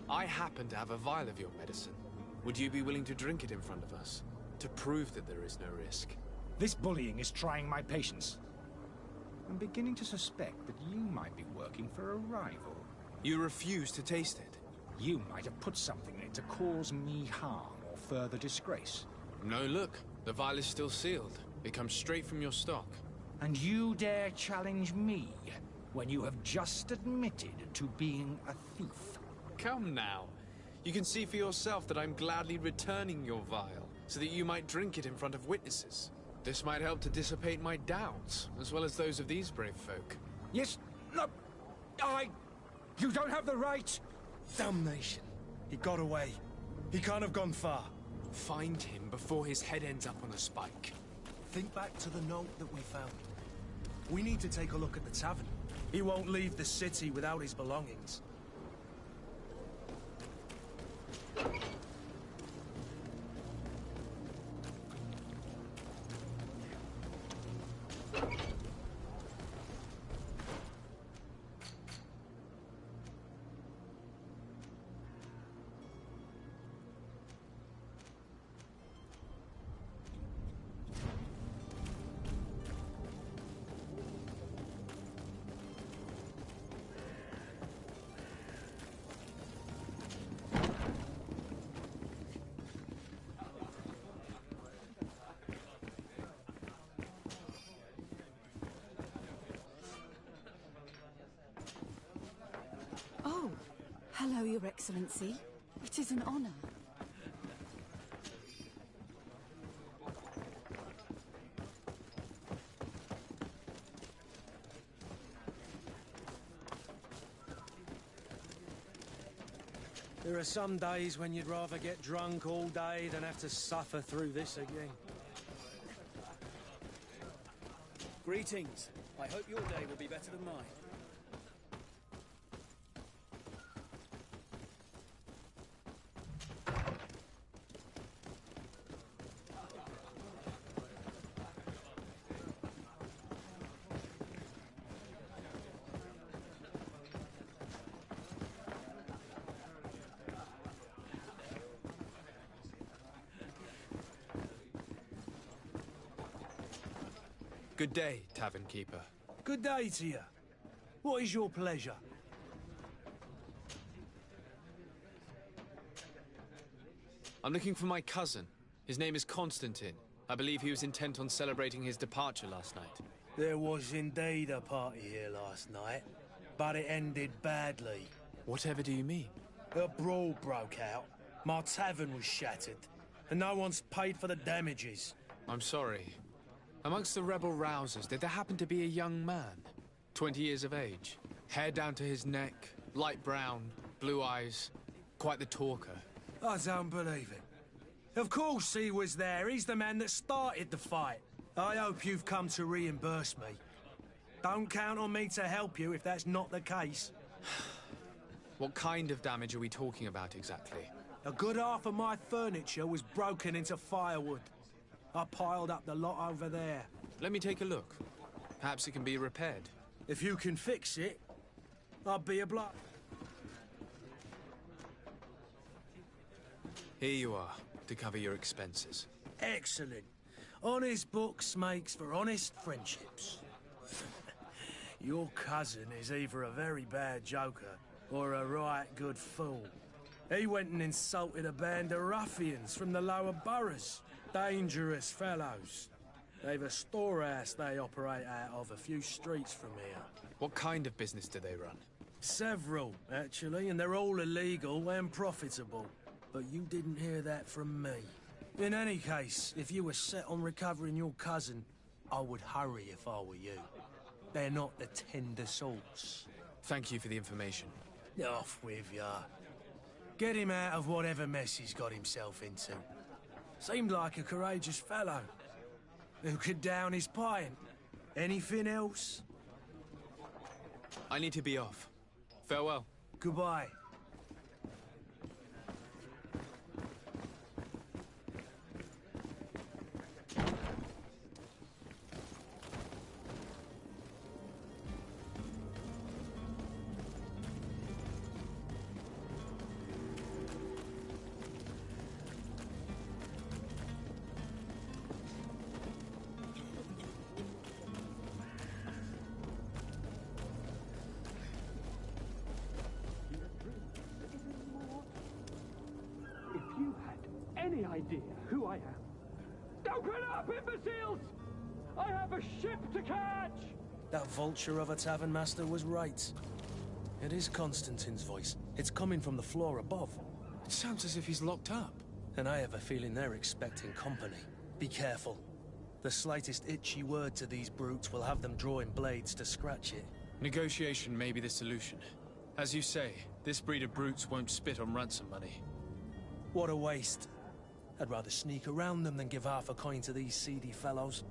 I happen to have a vial of your medicine. Would you be willing to drink it in front of us? To prove that there is no risk? This bullying is trying my patience. I'm beginning to suspect that you might be working for a rival. You refuse to taste it? You might have put something in it to cause me harm or further disgrace. No, look. The vial is still sealed. It comes straight from your stock. And you dare challenge me when you have just admitted to being a thief? Come now. You can see for yourself that I'm gladly returning your vial, so that you might drink it in front of witnesses. This might help to dissipate my doubts, as well as those of these brave folk. Yes, no, You don't have the right! Damnation. He got away. He can't have gone far. Find him before his head ends up on a spike. Think back to the note that we found. We need to take a look at the tavern. He won't leave the city without his belongings. Oh, hello, Your Excellency. It is an honor. There are some days when you'd rather get drunk all day than have to suffer through this again. Greetings. I hope your day will be better than mine. Good day, Tavern Keeper. Good day to you. What is your pleasure? I'm looking for my cousin. His name is Constantine. I believe he was intent on celebrating his departure last night. There was indeed a party here last night, but it ended badly. Whatever do you mean? A brawl broke out. My tavern was shattered, and no one's paid for the damages. I'm sorry. Amongst the rebel rousers, did there happen to be a young man? 20 years of age. Hair down to his neck, light brown, blue eyes. Quite the talker. I don't believe it. Of course he was there. He's the man that started the fight. I hope you've come to reimburse me. Don't count on me to help you if that's not the case. What kind of damage are we talking about exactly? A good half of my furniture was broken into firewood. I piled up the lot over there. Let me take a look. Perhaps it can be repaired. If you can fix it, I'll be obliged. Here you are, to cover your expenses. Excellent. Honest books makes for honest friendships. Your cousin is either a very bad joker or a right good fool. He went and insulted a band of ruffians from the lower boroughs. Dangerous fellows. They've a storehouse they operate out of a few streets from here. What kind of business do they run? Several, actually, and they're all illegal and profitable. But you didn't hear that from me. In any case, if you were set on recovering your cousin, I would hurry if I were you. They're not the tender sorts. Thank you for the information. Off with ya. Get him out of whatever mess he's got himself into. Seemed like a courageous fellow. Who could down his pint. Anything else? I need to be off. Farewell. Goodbye. any idea who I am? Open up, imbeciles! I have a ship to catch! That vulture of a tavern master was right. It is Constantine's voice. It's coming from the floor above. It sounds as if he's locked up. And I have a feeling they're expecting company. Be careful. The slightest itchy word to these brutes will have them drawing blades to scratch it. Negotiation may be the solution. As you say, this breed of brutes won't spit on ransom money. What a waste. I'd rather sneak around them than give half a coin to these seedy fellows.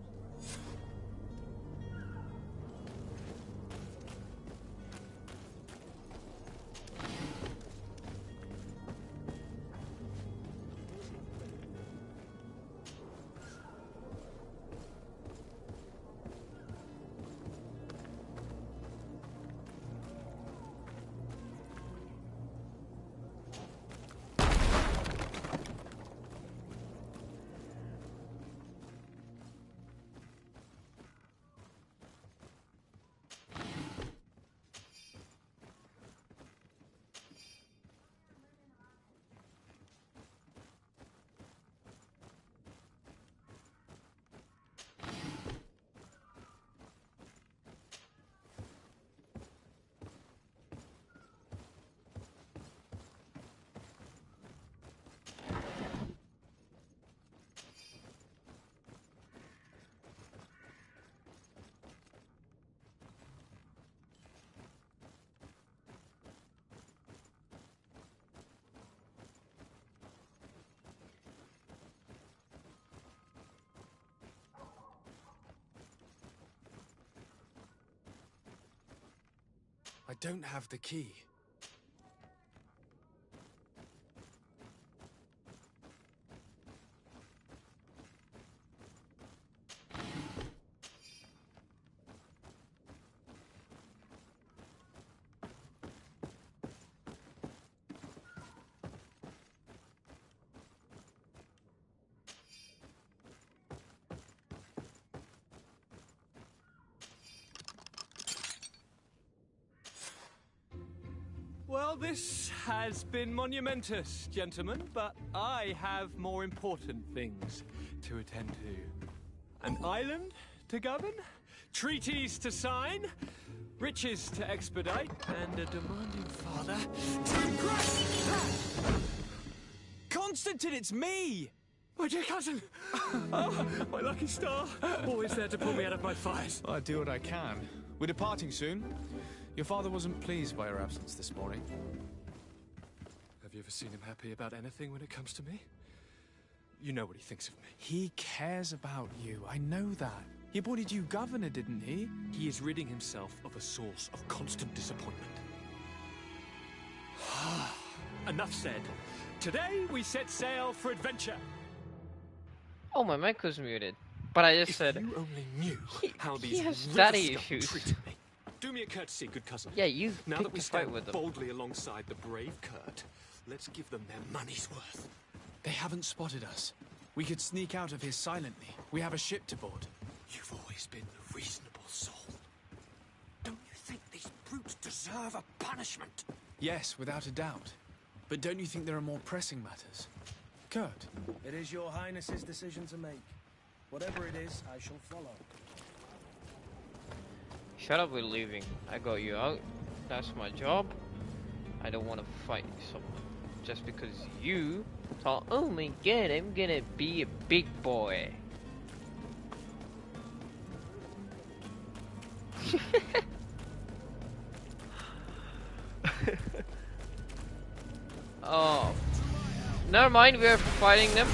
I don't have the key. Well, this has been monumentous, gentlemen, but I have more important things to attend to. An island to govern, treaties to sign, riches to expedite, and a demanding father to impress. Constantine, it's me! My dear cousin! Oh, my lucky star! Always there to pull me out of my fires. I'll do what I can. We're departing soon. Your father wasn't pleased by your absence this morning. Have you ever seen him happy about anything when it comes to me? You know what he thinks of me. He cares about you, I know that. He appointed you governor, didn't he? He is ridding himself of a source of constant disappointment. Enough said. Today we set sail for adventure. Oh, my mic was muted. But I just If said... you only knew how these he has river daddy scum issues. treated me. Do me a courtesy, good cousin. Yeah, you Now picked that we a fight stand with them. boldly alongside the brave Kurt, let's give them their money's worth. They haven't spotted us. We could sneak out of here silently. We have a ship to board. You've always been the reasonable soul. Don't you think these brutes deserve a punishment? Yes, without a doubt. But don't you think there are more pressing matters? Kurt? It is your highness's decision to make. Whatever it is, I shall follow. Shut up, we're leaving. I got you out. That's my job. I don't want to fight someone. Just because you thought, oh my god, I'm gonna be a big boy. Oh. Never mind, we're fighting them.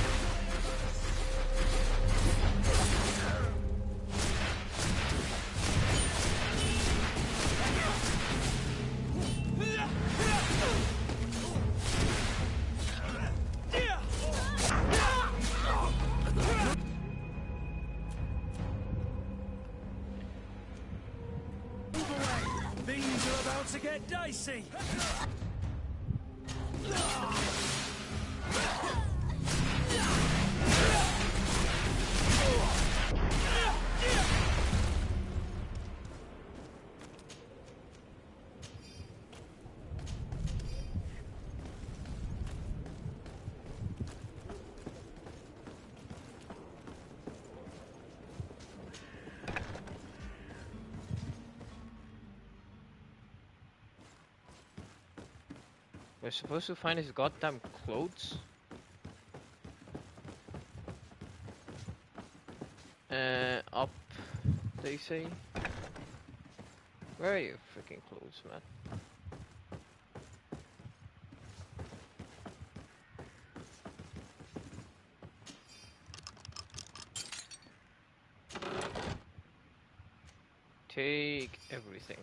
Things are about to get dicey. We're supposed to find his goddamn clothes. Up, they say. Where are your freaking clothes, man? Take everything.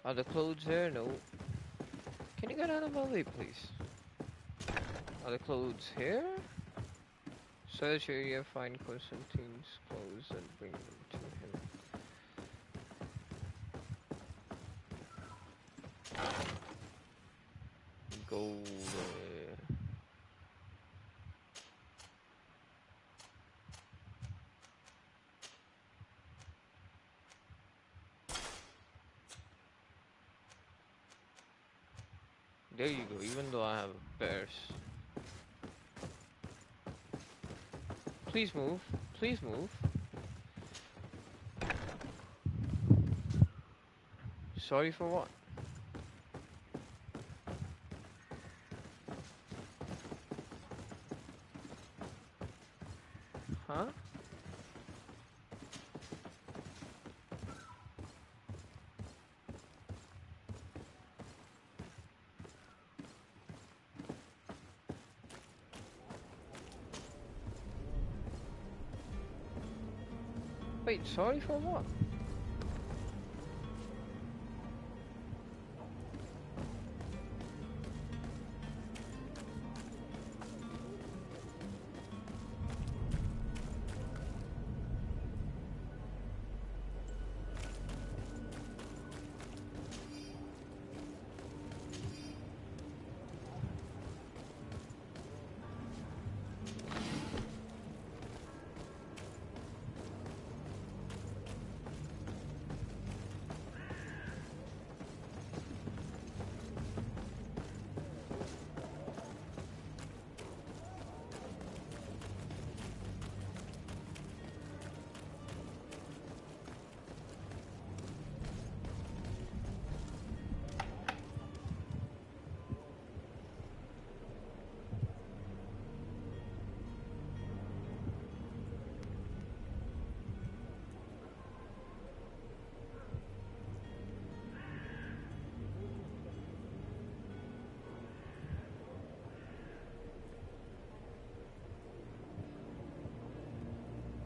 Are the clothes there? No. Can you get out of my way, please? Are the clothes here? Search area, find Constantine's clothes and bring them to him. Go there. There you go, even though I have bears. Please move. Please move. Sorry for what? Huh? Wait, sorry for what?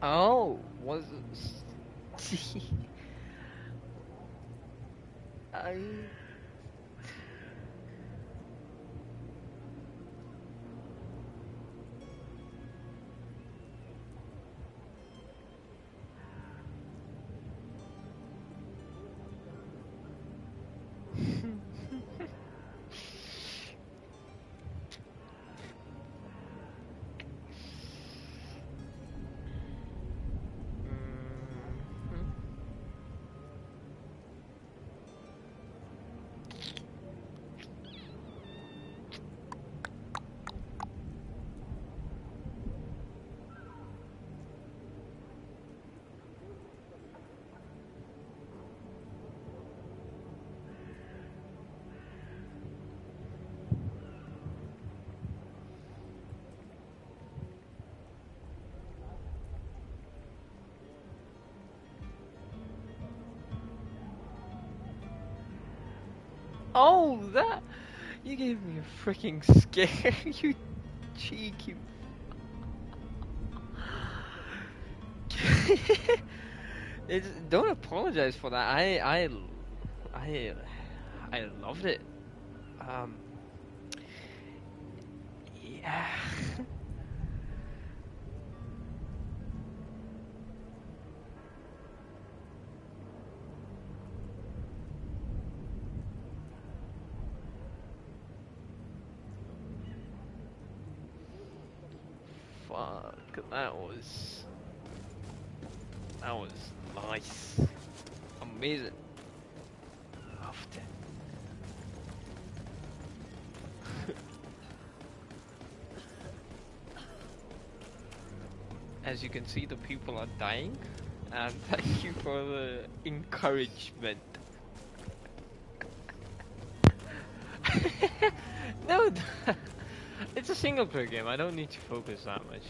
Oh, was it? I. Oh, that! You gave me a freaking scare, you cheeky. Don't apologize for that. I loved it. Yeah. Fuck, that was nice. Amazing. Loved it. as you can see, the people are dying. And thank you for the encouragement. No, it's a single player game. I don't need to focus that much.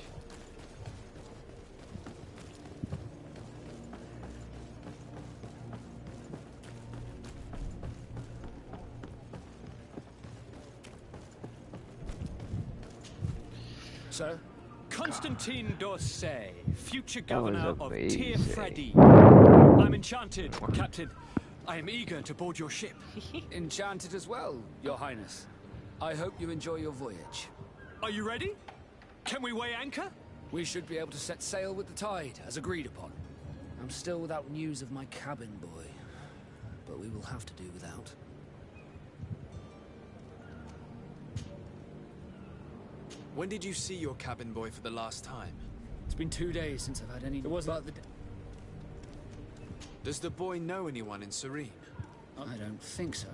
Sir? Constantine d'Orsay, future governor of amazing. Tir-Fradee. I'm enchanted, Captain. I am eager to board your ship. Enchanted as well, Your Highness. I hope you enjoy your voyage. Are you ready? Can we weigh anchor? We should be able to set sail with the tide, as agreed upon. I'm still without news of my cabin boy, but we will have to do without. When did you see your cabin boy for the last time? It's been 2 days since I've had any... It wasn't about the... Does the boy know anyone in Serene? I don't think so.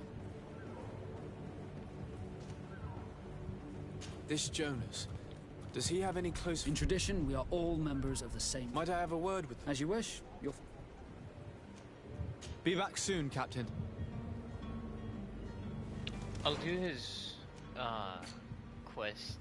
This Jonas, does he have any close... In tradition, we are all members of the same... Might I have a word with him? As you wish. You're... Be back soon, Captain. I'll do his quest.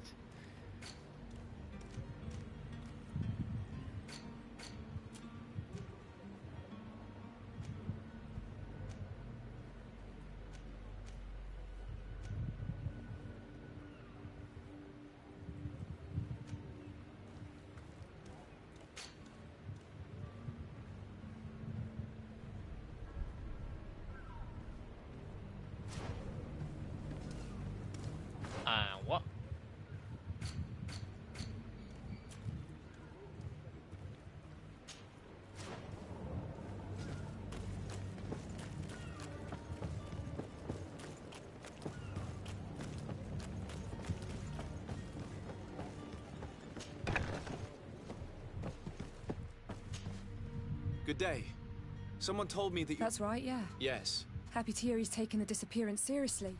What? Good day. Someone told me that you... That's right, yeah. Yes. Happy to hear he's taking the disappearance seriously.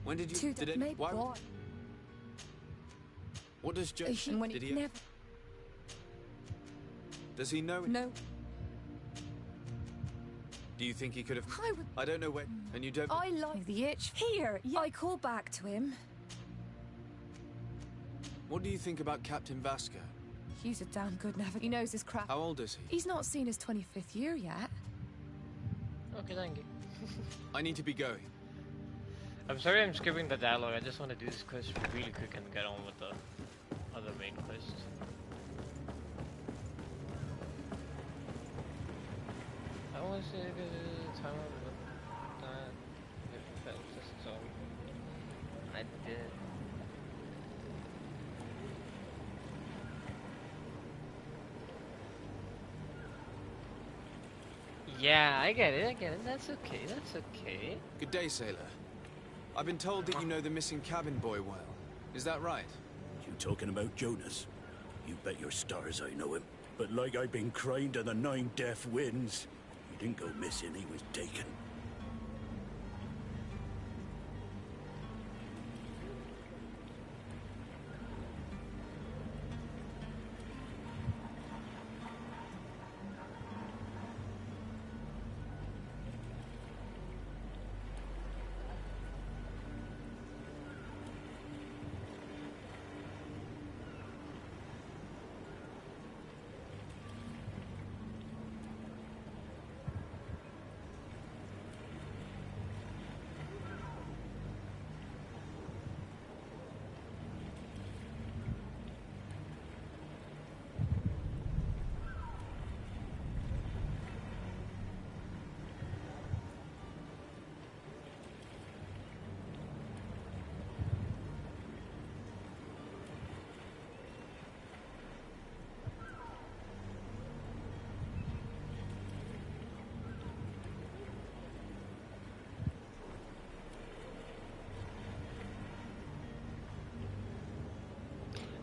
When did you... Did it... Why... What does Joe... Did he... Never... Does he know... No. Do you think he could have... I would... I don't know where... And you don't... I like the itch. Here, yeah. I call back to him. What do you think about Captain Vasco? He's a damn good navigator. He knows his crap. How old is he? He's not seen his 25th year yet. Okay, thank you. I need to be going. I'm sorry I'm skipping the dialogue. I just want to do this quest really quick and get on with the other main quest. I want to say the time of that so I did. Yeah, I get it, That's okay, Good day, sailor. I've been told that you know the missing cabin boy well. Is that right? You talking about Jonas? You bet your stars I know him. But like I've been crying to the 9 deaf winds, he didn't go missing, he was taken.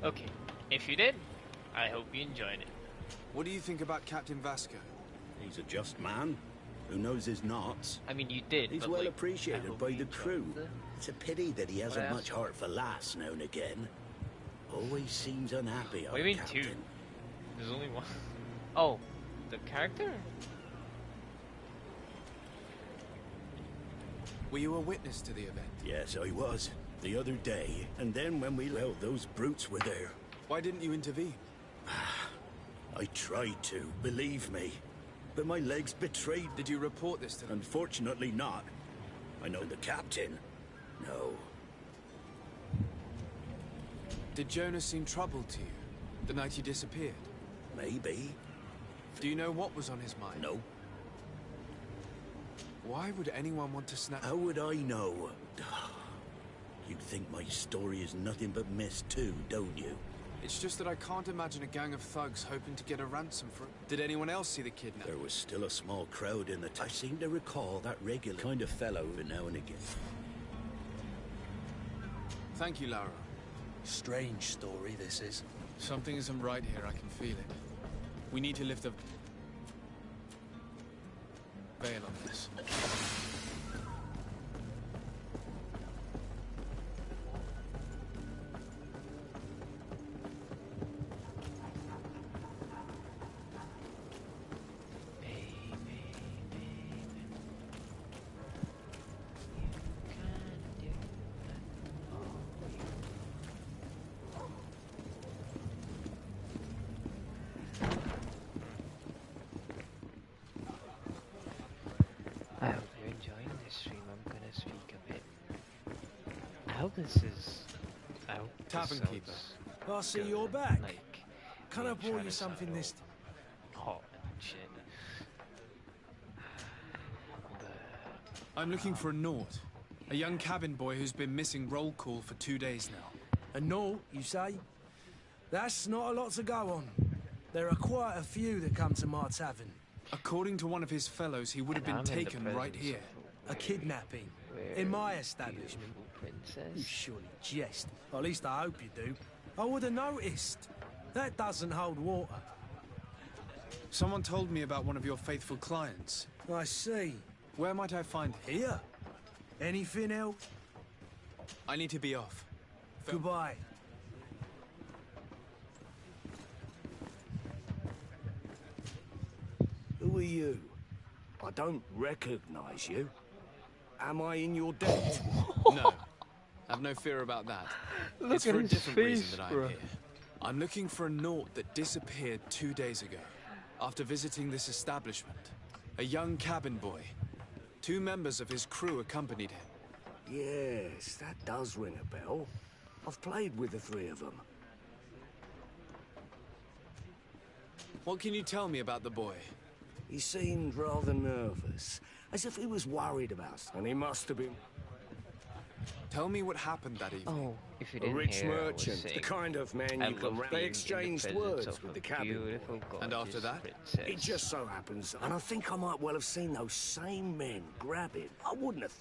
Okay, if you did, I hope you enjoyed it. What do you think about Captain Vasco? He's a just man. Who knows his knots? I mean, you did. He's but well like, appreciated by the crew. It's a pity that he hasn't much heart for lass now and again. Always seems unhappy. What do you mean Captain. 2? There's only 1. Oh, the character? Were you a witness to the event? Yes, I was. The other day. And then when well, those brutes were there. Why didn't you intervene? I tried to, believe me. But my legs betrayed. Did you report this to them? Unfortunately not. I know the captain. No. Did Jonas seem troubled to you the night he disappeared? Maybe. Do you know what was on his mind? No. Why would anyone want to snap? How would I know? You think my story is nothing but mess too, don't you? It's just that I can't imagine a gang of thugs hoping to get a ransom for... Did anyone else see the kidnap? There was still a small crowd in the... I seem to recall that regular kind of fellow every now and again. Thank you, Lara. Strange story, this is. Something isn't right here, I can feel it. We need to lift the... veil on this. This is out. Tavern keeper. I see you're back. Like, can I pour you something this? Hot shit. I'm looking for a Nort, a young cabin boy who's been missing roll call for 2 days now. A Nort, you say? That's not a lot to go on. There are quite a few that come to my tavern. According to one of his fellows, he would have been taken right here. A kidnapping? In my establishment? You surely jest. Or at least I hope you do. I would have noticed. That doesn't hold water. Someone told me about one of your faithful clients. I see. Where might I find him? Here? Anything else? I need to be off. Goodbye. Who are you? I don't recognize you. Am I in your debt? No. Have no fear about that. It's for a different reason that I'm here. I'm looking for a Nort that disappeared 2 days ago, after visiting this establishment. A young cabin boy. 2 members of his crew accompanied him. Yes, that does ring a bell. I've played with the 3 of them. What can you tell me about the boy? He seemed rather nervous, as if he was worried about something. And he must have been. Tell me what happened that evening. Oh, if you A didn't rich hear, merchant, the kind of man you can... They exchanged words with the cabin. And after that? Princess. It just so happens, and I think I might well have seen those same men grab him. I wouldn't have...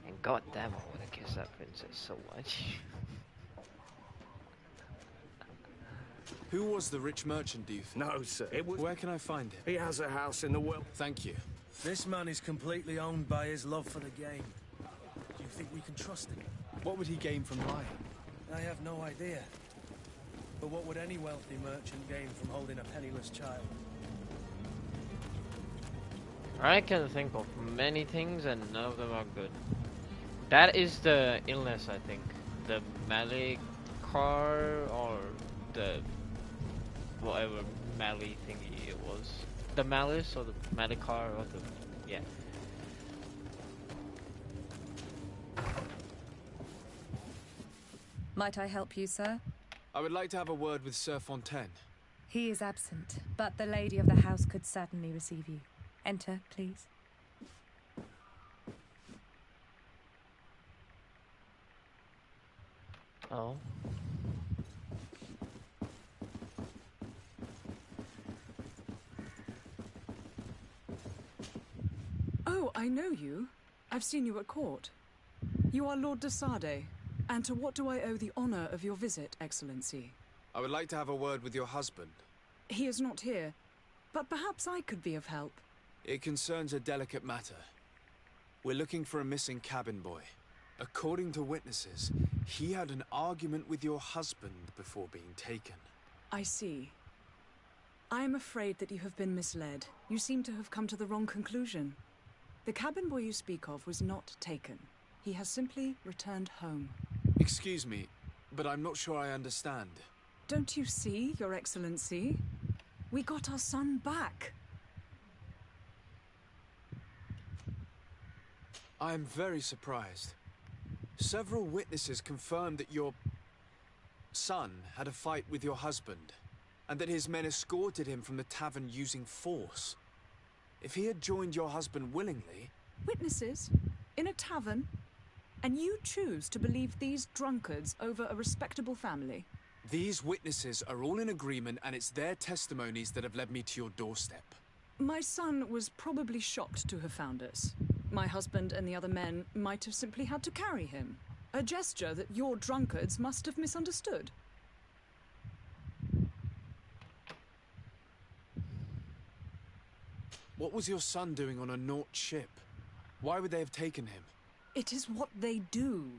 And goddamn, I want to kiss that princess so much. Who was the rich merchant, do you think? No, sir. It was... Where can I find him? He has a house in the well. Thank you. This man is completely owned by his love for the game. Do you think we can trust him? What would he gain from lying? I have no idea. But what would any wealthy merchant gain from holding a penniless child? I can think of many things and none of them are good. That is the illness, I think. The Malikar or the whatever Mali thingy it was. The Malice or the Malikar or the... yeah. Might I help you, sir? I would like to have a word with Sir Fontaine. He is absent, but the lady of the house could certainly receive you. Enter, please. Oh. Oh, I know you. I've seen you at court. You are Lord de Sade. And to what do I owe the honor of your visit, Excellency? I would like to have a word with your husband. He is not here, but perhaps I could be of help. It concerns a delicate matter. We're looking for a missing cabin boy. According to witnesses, He had an argument with your husband before being taken. I see. I am afraid that you have been misled. You seem to have come to the wrong conclusion. The cabin boy you speak of was not taken. He has simply returned home. Excuse me, but I'm not sure I understand. Don't you see, Your Excellency? We got our son back. I am very surprised. Several witnesses confirmed that your son had a fight with your husband, and that his men escorted him from the tavern using force. If he had joined your husband willingly... Witnesses? In a tavern? And you choose to believe these drunkards over a respectable family? These witnesses are all in agreement, and it's their testimonies that have led me to your doorstep. My son was probably shocked to have found us. My husband and the other men might have simply had to carry him. A gesture that your drunkards must have misunderstood. What was your son doing on a Nort ship? Why would they have taken him? It is what they do.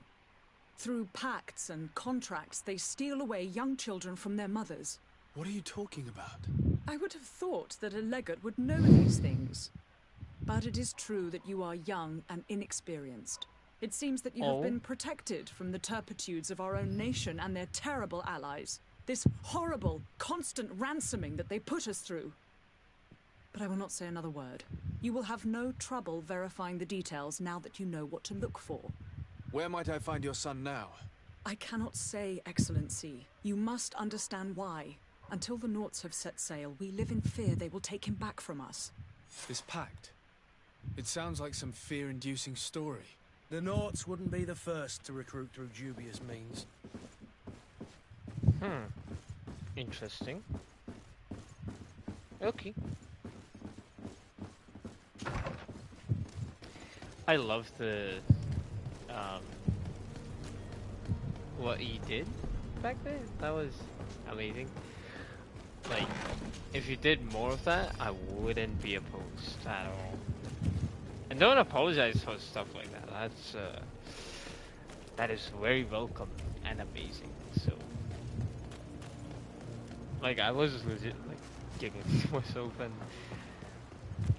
Through pacts and contracts, they steal away young children from their mothers. What are you talking about? I would have thought that a legate would know these things. But it is true that you are young and inexperienced. It seems that you have been protected from the turpitudes of our own nation and their terrible allies. This horrible, constant ransoming that they put us through. But I will not say another word. You will have no trouble verifying the details now that you know what to look for. Where might I find your son now? I cannot say, Excellency. You must understand why. Until the Norts have set sail, we live in fear they will take him back from us. This pact? It sounds like some fear-inducing story. The Norts wouldn't be the first to recruit through dubious means. Interesting. Okay. I love the what he did back then. That was amazing. Like, if you did more of that, I wouldn't be opposed at all. And don't apologize for stuff like that. That is very welcome and amazing. So, like, I was legit like giggling to myself and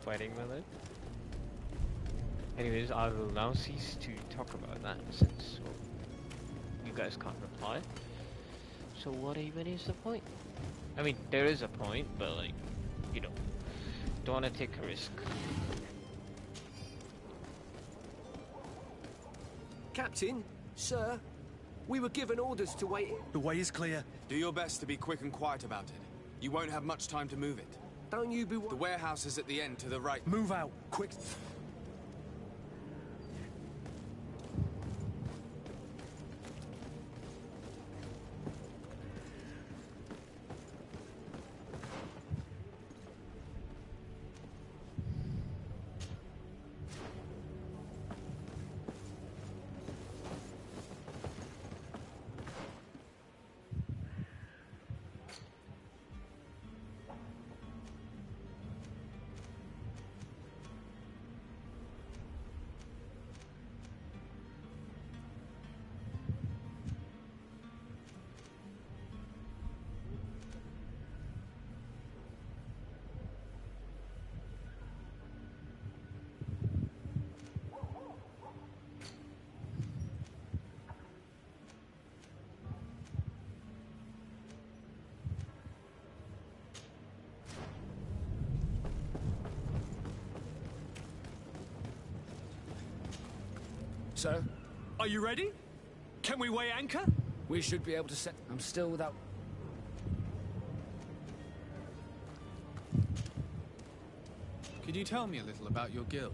fighting with it. Anyways, I will now cease to talk about that since you guys can't reply. So what even is the point? I mean, there is a point, but like, you know, don't want to take a risk. Captain, sir, we were given orders to wait. The way is clear. Do your best to be quick and quiet about it. You won't have much time to move it. Don't you be... The warehouse is at the end to the right. Move out, quick. Sir? Are you ready? Can we weigh anchor? We should be able to set... I'm still without... Could you tell me a little about your guild?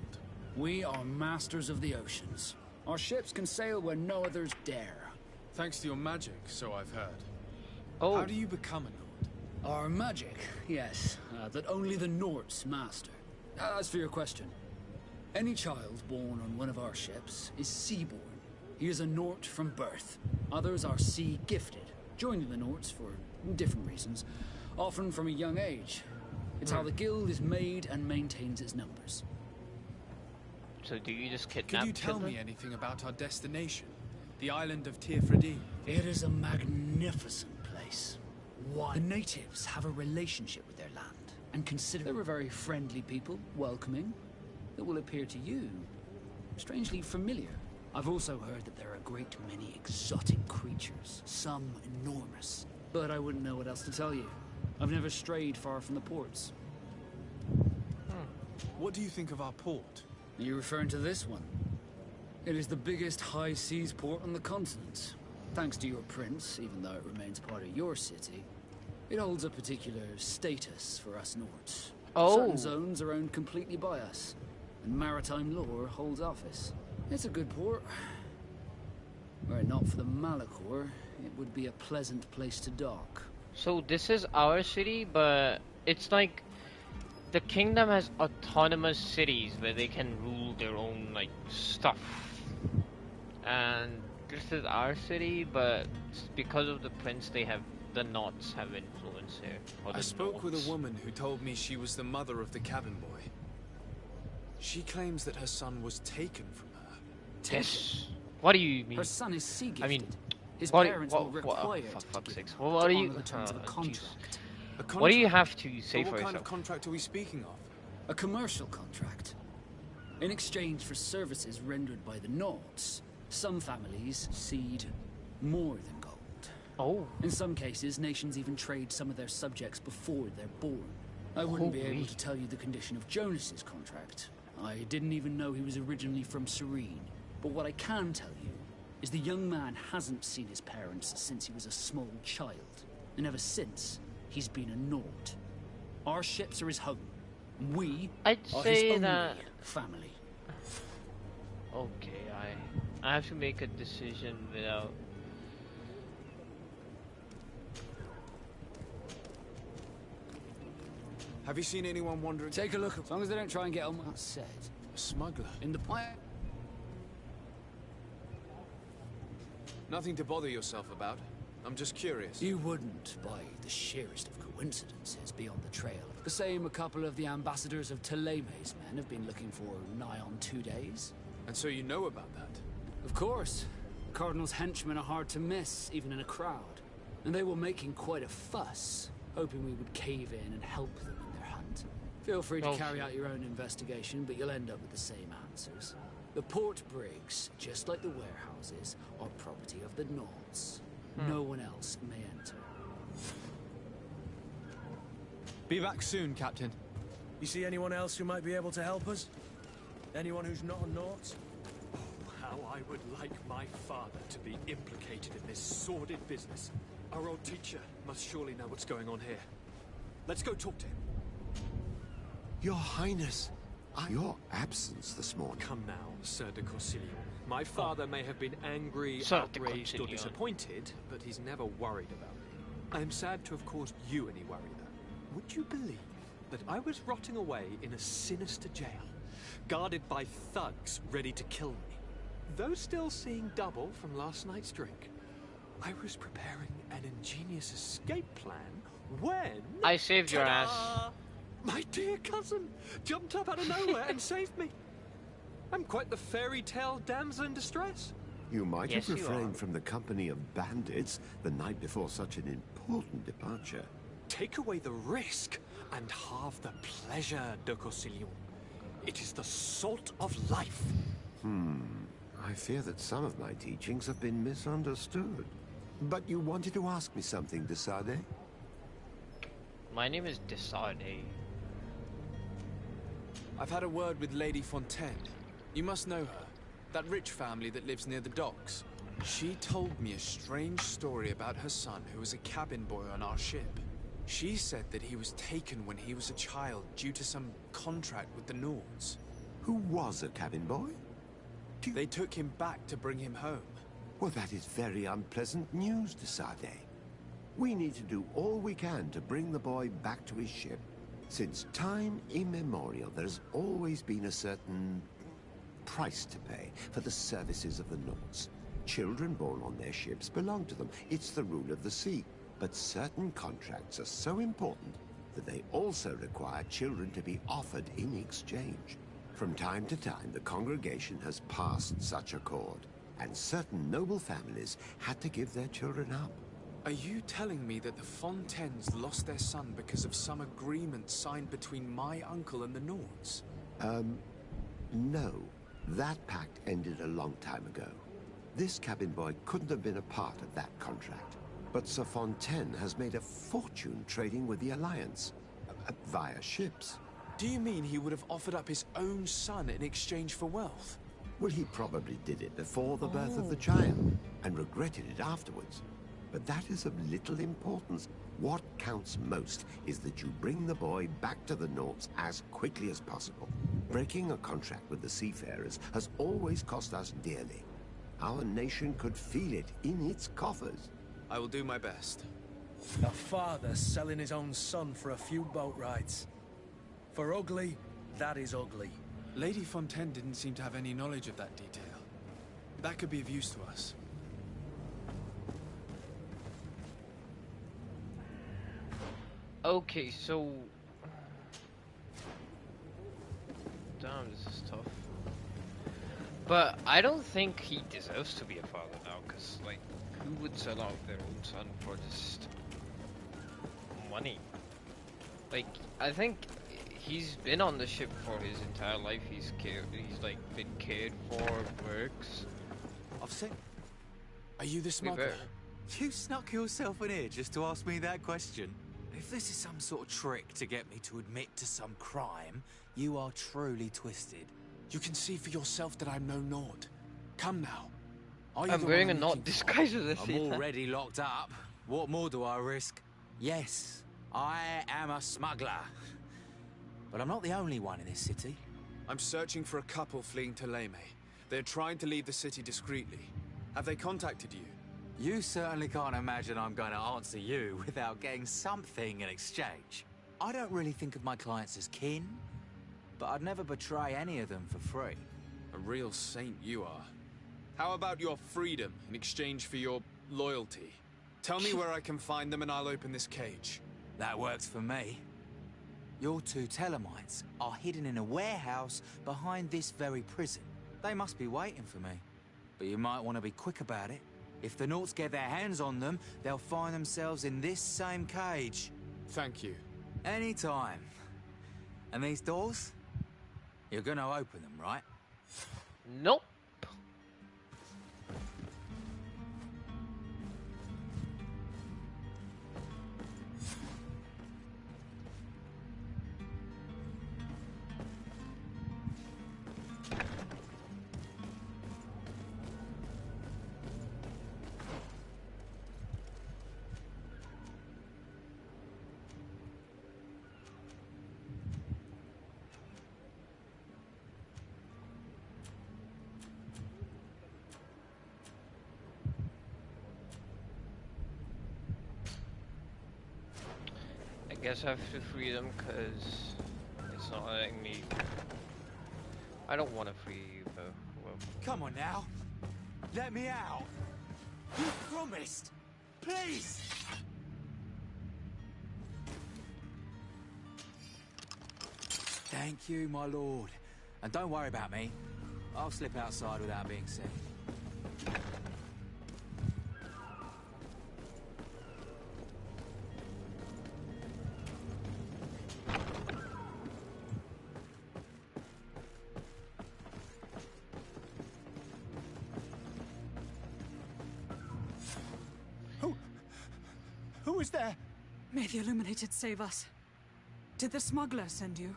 We are masters of the oceans. Our ships can sail where no others dare. Thanks to your magic, so I've heard. Oh. How do you become a Nord? Our magic, yes, that only the Norts master. As for your question, any child born on one of our ships is seaborn. He is a Nort from birth. Others are sea-gifted, joining the Norts for different reasons, often from a young age. It's how the guild is made and maintains its numbers. So do you just kidnap Could you tell children? me anything about our destination? The island of Teofredi. It is a magnificent place. Why? The natives have a relationship with their land, and consider they're a very friendly people, welcoming, that will appear to you strangely familiar. I've also heard that there are a great many exotic creatures, some enormous. But I wouldn't know what else to tell you. I've never strayed far from the ports. What do you think of our port? Are you referring to this one? It is the biggest high seas port on the continent. Thanks to your prince, even though it remains part of your city, it holds a particular status for us Nords. Oh. Certain zones are owned completely by us, and maritime law holds office. It's a good port. Were it not for the Malachor, it would be a pleasant place to dock. So this is our city, but it's like the kingdom has autonomous cities where they can rule their own like stuff. And this is our city, but because of the prince, they have the Knots have influence here. I spoke with a woman who told me she was the mother of the cabin boy. She claims that her son was taken from her. Yes. What do you mean? Her son is sea gifted. I mean, his what, parents what, will require for fuck's sakes. Well, what do you? contract. What do you have to say but for what kind yourself? of contract are we speaking of? A commercial contract. In exchange for services rendered by the Knots, some families cede more than gold. Oh. In some cases, nations even trade some of their subjects before they're born. I wouldn't be able to tell you the condition of Jonas's contract. I didn't even know he was originally from Serene. But what I can tell you is the young man hasn't seen his parents since he was a small child. And ever since, he's been a Nord. Our ships are his home. We I'd are say his only that family. Okay, I have to make a decision without. Have you seen anyone wandering? Take a look. As long as they don't try and get on what said. A smuggler. In the point. Nothing to bother yourself about. I'm just curious. You wouldn't, by the sheerest of coincidences, be on the trail. The same a couple of the ambassadors of Teleme's men have been looking for nigh on 2 days. And so you know about that? Of course. The Cardinal's henchmen are hard to miss, even in a crowd. And they were making quite a fuss, hoping we would cave in and help them in their hunt. Feel free to carry out your own investigation, but you'll end up with the same answers. The port brigs, just like the warehouses, are property of the Nords. No one else may enter. Be back soon, Captain. You see anyone else who might be able to help us? Anyone who's not a Nort? Oh, how I would like my father to be implicated in this sordid business. Our old teacher must surely know what's going on here. Let's go talk to him. Your Highness, your absence this morning. Come now, Sir de Corsilion. My father may have been angry, Sir de outraged, or Corsilion. disappointed, but he's never worried about me. I am sad to have caused you any worry, though. Would you believe that I was rotting away in a sinister jail, guarded by thugs ready to kill me? Though still seeing double from last night's drink, I was preparing an ingenious escape plan when... I saved your ass. My dear cousin jumped up out of nowhere and saved me. I'm quite the fairy tale damsel in distress. You might Yes, have you refrained are. from the company of bandits the night before such an important departure. Take away the risk and halve the pleasure, de Corsilion. It is the salt of life. I fear that some of my teachings have been misunderstood. But you wanted to ask me something, de Sade? My name is Desade. I've had a word with Lady Fontaine. You must know her. That rich family that lives near the docks. She told me a strange story about her son who was a cabin boy on our ship. She said that he was taken when he was a child due to some contract with the Nords. Who was a cabin boy? They took him back to bring him home. Well, that is very unpleasant news, de Sade. We need to do all we can to bring the boy back to his ship. Since time immemorial, there's always been a certain price to pay for the services of the Nords. Children born on their ships belong to them. It's the rule of the sea. But certain contracts are so important that they also require children to be offered in exchange. From time to time, the congregation has passed such accord. and certain noble families had to give their children up. Are you telling me that the Fontaines lost their son because of some agreement signed between my uncle and the Nords? No. That pact ended a long time ago. This cabin boy couldn't have been a part of that contract. But Sir Fontaine has made a fortune trading with the Alliance, via ships. Do you mean he would have offered up his own son in exchange for wealth? Well, he probably did it before the birth of the child, and regretted it afterwards. But that is of little importance. What counts most is that you bring the boy back to the Nords as quickly as possible. Breaking a contract with the seafarers has always cost us dearly. Our nation could feel it in its coffers. I will do my best. A father selling his own son for a few boat rides. For ugly, that is ugly. Lady Fontaine didn't seem to have any knowledge of that detail. That could be of use to us. Okay, so... Damn, this is tough. But I don't think he deserves to be a father now, because, like, who would sell out their own son for just money? Like, I think he's been on the ship for his entire life. He's like been cared for, works. I've seen. Are you the smuggler? You snuck yourself in here just to ask me that question. If this is some sort of trick to get me to admit to some crime, you are truly twisted. You can see for yourself that I'm no Nord. Come now. I'm wearing a Nord disguise as a I'm already locked up. What more do I risk? Yes, I am a smuggler. But I'm not the only one in this city. I'm searching for a couple fleeing to Leme. They're trying to leave the city discreetly. Have they contacted you? You certainly can't imagine I'm going to answer you without getting something in exchange. I don't really think of my clients as kin, but I'd never betray any of them for free. A real saint you are. How about your freedom in exchange for your loyalty? Tell me where I can find them and I'll open this cage. That works for me. Your two Telemites are hidden in a warehouse behind this very prison. They must be waiting for me. But you might want to be quick about it. If the Nords get their hands on them, they'll find themselves in this same cage. Thank you. Anytime. And these doors? You're gonna open them, right? Nope. I guess I have to free them because it's not letting me. I don't want to free you, but well. Come on now, let me out. You promised, please. Thank you, my lord, and don't worry about me. I'll slip outside without being seen. Who is there? May the Illuminated save us. Did the smuggler send you?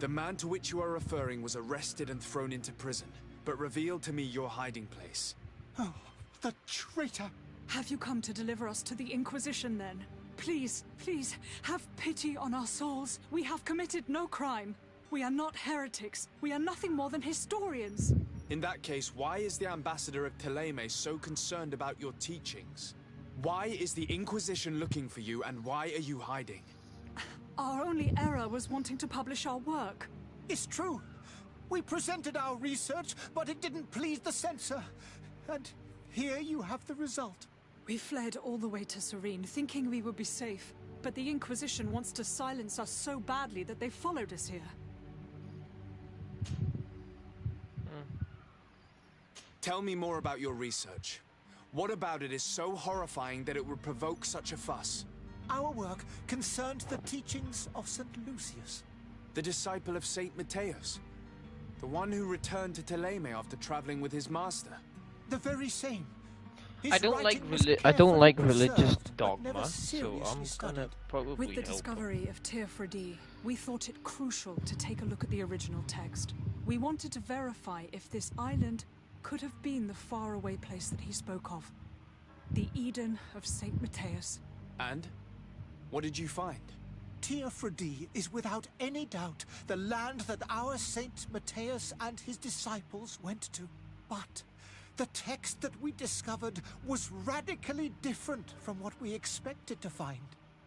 The man to which you are referring was arrested and thrown into prison, but revealed to me your hiding place. Oh, the traitor! Have you come to deliver us to the Inquisition, then? Please, please, have pity on our souls. We have committed no crime. We are not heretics. We are nothing more than historians. In that case, why is the ambassador of Thélème so concerned about your teachings? Why is the Inquisition looking for you, and why are you hiding? Our only error was wanting to publish our work. It's true. We presented our research, but it didn't please the censor. And here you have the result. We fled all the way to Serene, thinking we would be safe. But the Inquisition wants to silence us so badly that they followed us here. Tell me more about your research. What about it is so horrifying that it would provoke such a fuss? Our work concerned the teachings of St. Lucius. The disciple of St. Matthias. The one who returned to Thélème after traveling with his master. The very same. I don't like religious dogma, so I'm gonna probably With the help. discovery of Teofredi, we thought it crucial to take a look at the original text. We wanted to verify if this island could have been the faraway place that he spoke of. The Eden of St. Matthias. And? What did you find? Teofredi is without any doubt the land that our Saint Matthias and his disciples went to. But the text that we discovered was radically different from what we expected to find.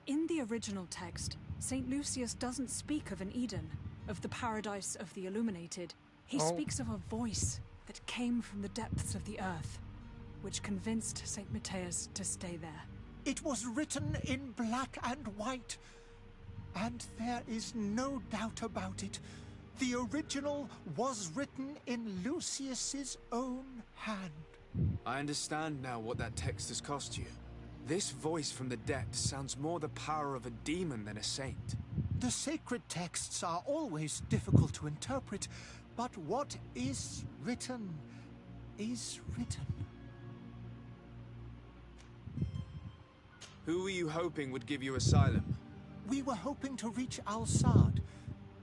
In the original text, St. Lucius doesn't speak of an Eden, of the paradise of the illuminated. He speaks of a voice that came from the depths of the earth, which convinced St. Matthias to stay there. It was written in black and white, and there is no doubt about it. The original was written in Lucius's own hand. I understand now what that text has cost you. This voice from the depths sounds more the power of a demon than a saint. The sacred texts are always difficult to interpret, but what is written is written. Who were you hoping would give you asylum? We were hoping to reach Al-Sad.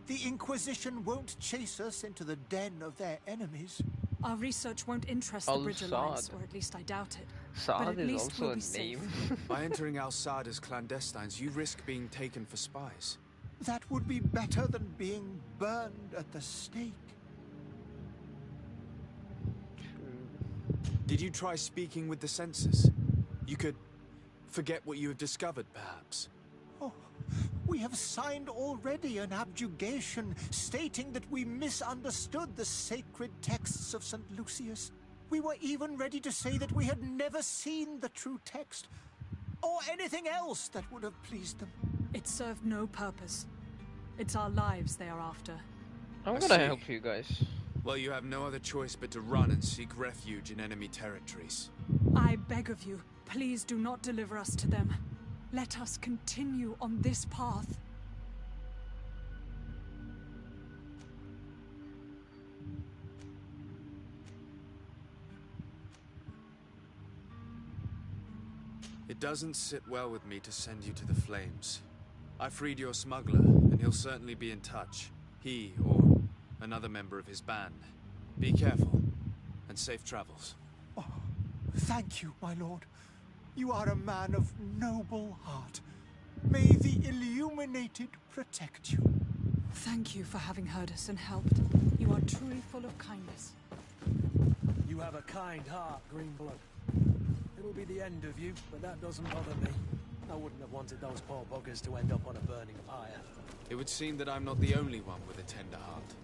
The Inquisition won't chase us into the den of their enemies. Our research won't interest the Bridge Alliance, or at least I doubt it. But at least we'll be safe. By entering Al-Sad as clandestines, you risk being taken for spies. That would be better than being burned at the stake. Did you try speaking with the censors? You could forget what you have discovered, perhaps. Oh, we have signed already an abjugation stating that we misunderstood the sacred texts of St. Lucius. We were even ready to say that we had never seen the true text, or anything else that would have pleased them. It served no purpose. It's our lives they are after. I'm gonna help you guys. Well, you have no other choice but to run and seek refuge in enemy territories. I beg of you, please do not deliver us to them. Let us continue on this path. It doesn't sit well with me to send you to the flames. I freed your smuggler, and he'll certainly be in touch. He, or another member of his band. Be careful, and safe travels. Oh, thank you, my lord. You are a man of noble heart. May the Illuminated protect you. Thank you for having heard us and helped. You are truly full of kindness. You have a kind heart, Greenblood. It'll be the end of you, but that doesn't bother me. I wouldn't have wanted those poor buggers to end up on a burning pyre. It would seem that I'm not the only one with a tender heart.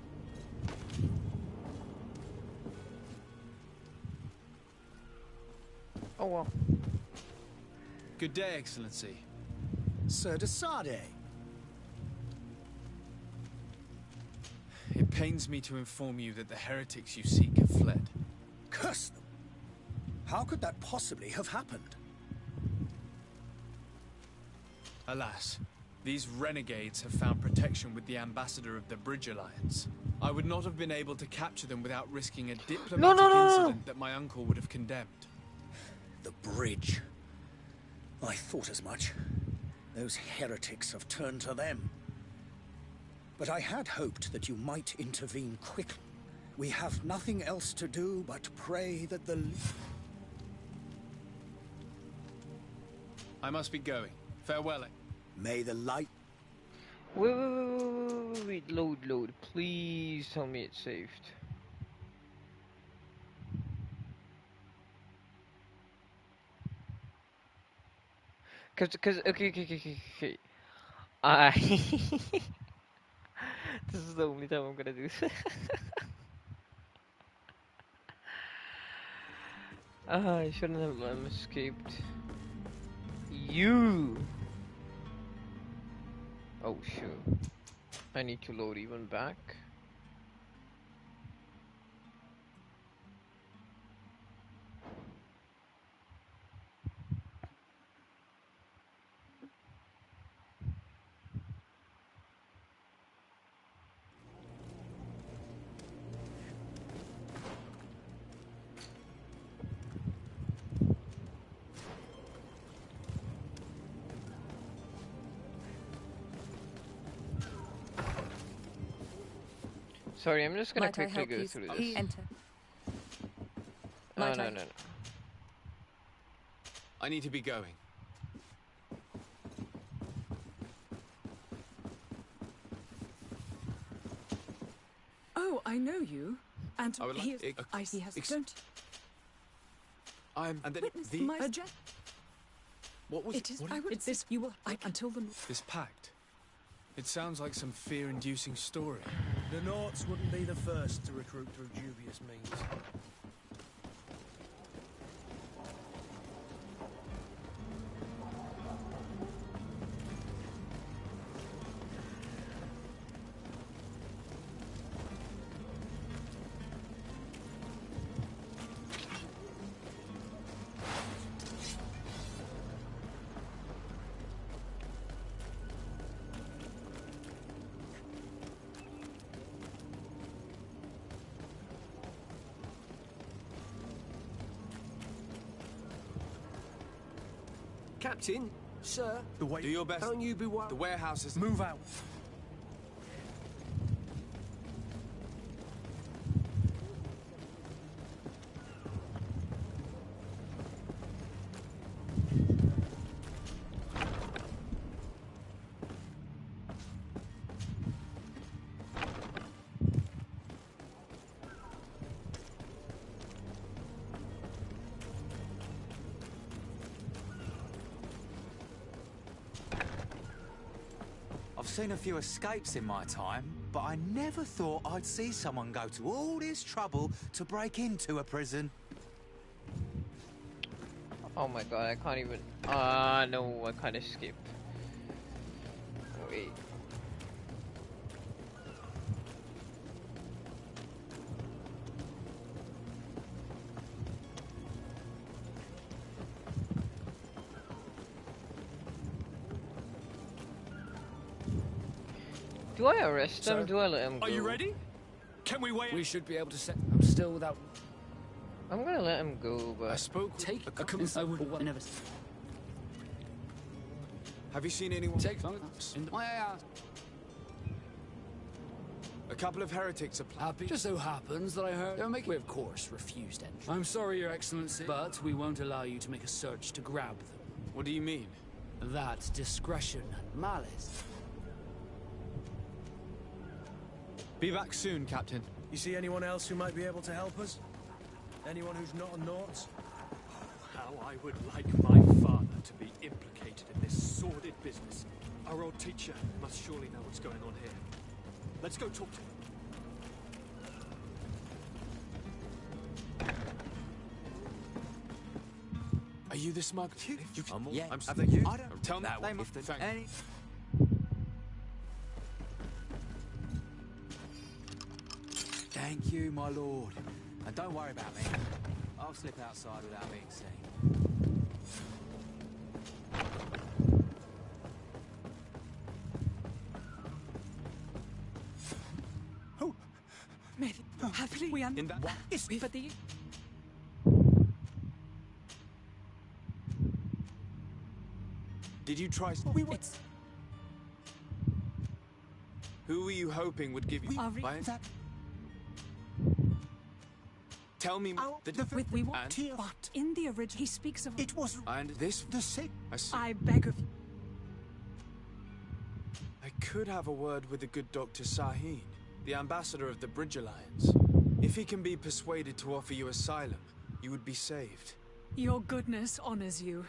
Oh well. Good day, Excellency. Sir de Sardet. It pains me to inform you that the heretics you seek have fled. Curse them! How could that possibly have happened? Alas, these renegades have found protection with the ambassador of the Bridge Alliance. I would not have been able to capture them without risking a diplomatic incident that my uncle would have condemned. The bridge. I thought as much. Those heretics have turned to them. But I had hoped that you might intervene quickly. We have nothing else to do but pray that the... I must be going. Farewell. May the light... Wait, load. Please tell me it's saved. Cause, okay. This is the only time I'm gonna do this. I shouldn't have escaped. You! Oh shoot. I need to load even back. Sorry, I'm just gonna Might I quickly help go you? through this. Enter. Oh, Might no, I- no, no. I need to be going. Oh, I know you. And I would like he is. ex- He has. ex- Don't I'm... And then witness the... my agenda. What was It is. What I would. It's this. You will. Until the. This pact. It sounds like some fear-inducing story. The Norts wouldn't be the first to recruit through dubious means. Captain, sir, Do your best. don't you be worried. The warehouse is... Move out. I've seen a few escapes in my time, but I never thought I'd see someone go to all this trouble to break into a prison. Oh my god, I can't even. No, I can't escape. Wait. Do I arrest them? Do I let them go? Are you ready? Can we wait? We should be able to set them still without. I'm gonna let him go, but... I spoke... Take a couple. I would never. Have you seen anyone... Take my ass. A couple of heretics are... Happy. Just so happens that I heard they're making. We of course refused entry. I'm sorry, Your Excellency, but we won't allow you to make a search to grab them. What do you mean? That's discretion and malice. Be back soon, Captain. You see anyone else who might be able to help us? Anyone who's not a Nort? How I would like my father to be implicated in this sordid business. Our old teacher must surely know what's going on here. Let's go talk to him. Are you the smuggler? Yeah, I'm I think you. I don't tell me. They must Thank any. Thank you, my lord. And don't worry about me. I'll slip outside without being seen. Happily, we are. In that... But the. Did you try... It's. Who were you hoping would give you... That. Tell me... We want And? but in the original, he speaks of. It was And this... the same. I see. I beg of you. I could have a word with the good Dr. Sahin, the ambassador of the Bridge Alliance. If he can be persuaded to offer you asylum, you would be saved. Your goodness honors you.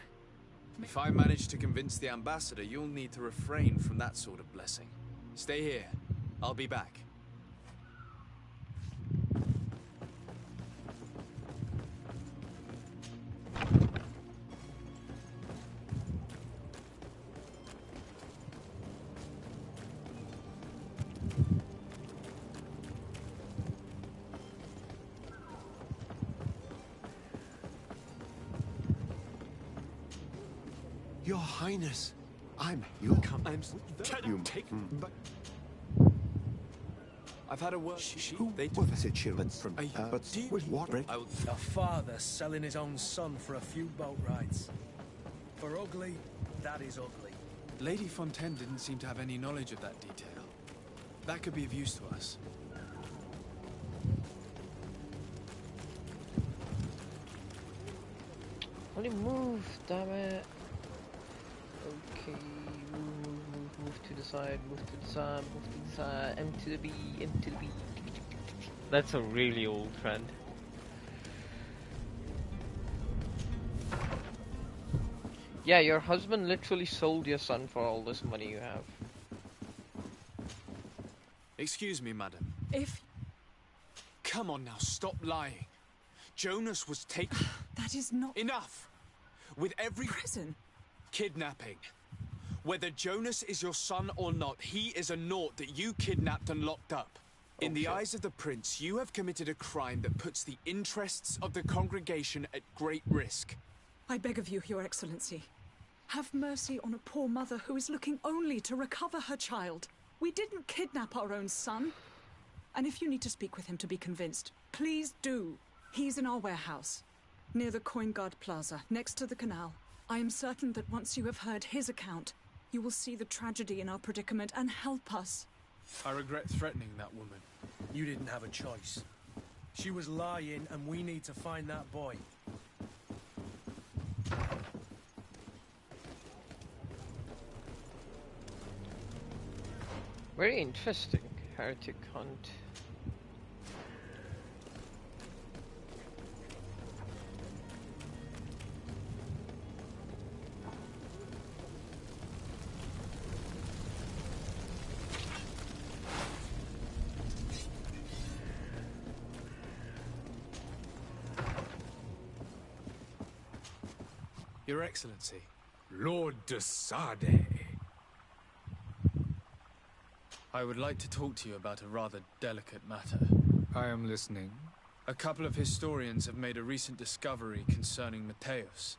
If I manage to convince the ambassador, you'll need to refrain from that sort of blessing. Stay here. I'll be back. Your Highness, I'm your But I've had a word. They was it children from but what? A father selling his own son for a few boat rides. For ugly, that is ugly. Lady Fontaine didn't seem to have any knowledge of that detail. That could be of use to us. Only move, damn it. Okay, move to the side, move to the side, move to the side, M to the B, M to the B. That's a really old trend. Yeah, your husband literally sold your son for all this money you have. Excuse me, madam. If... Come on now, stop lying. Jonas was taken... That is not... Enough! With every... Prison? Kidnapping. Whether Jonas is your son or not, he is a Nort that you kidnapped and locked up. In the eyes of the Prince, you have committed a crime that puts the interests of the congregation at great risk. I beg of you, Your Excellency. Have mercy on a poor mother who is looking only to recover her child. We didn't kidnap our own son. And if you need to speak with him to be convinced, please do. He's in our warehouse, near the Coin Guard Plaza, next to the canal. I am certain that once you have heard his account, you will see the tragedy in our predicament and help us. I regret threatening that woman. You didn't have a choice. She was lying, and we need to find that boy. Very interesting. Heretic hunt. Your Excellency. Lord de Sade. I would like to talk to you about a rather delicate matter. I am listening. A couple of historians have made a recent discovery concerning Mateus,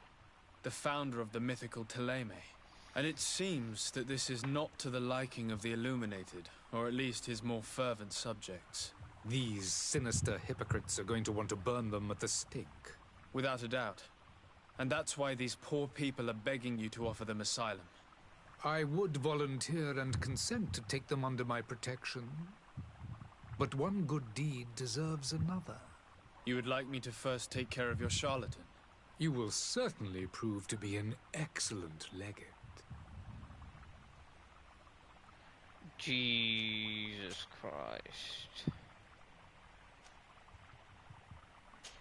the founder of the mythical Thélème. And it seems that this is not to the liking of the Illuminated, or at least his more fervent subjects. These sinister hypocrites are going to want to burn them at the stake. Without a doubt. And that's why these poor people are begging you to offer them asylum. I would volunteer and consent to take them under my protection. But one good deed deserves another. You would like me to first take care of your charlatan? You will certainly prove to be an excellent legate. Jesus Christ.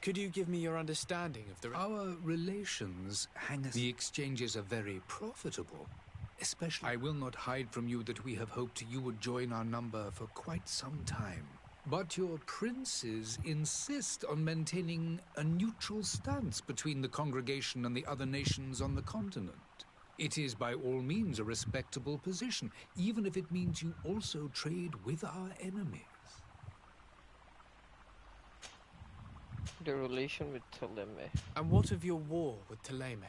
Could you give me your understanding of the... Our relations hang as... The exchanges are very profitable. Especially... I will not hide from you that we have hoped you would join our number for quite some time. But your princes insist on maintaining a neutral stance between the congregation and the other nations on the continent. It is by all means a respectable position, even if it means you also trade with our enemies. The relation with Thélème. And what of your war with Thélème?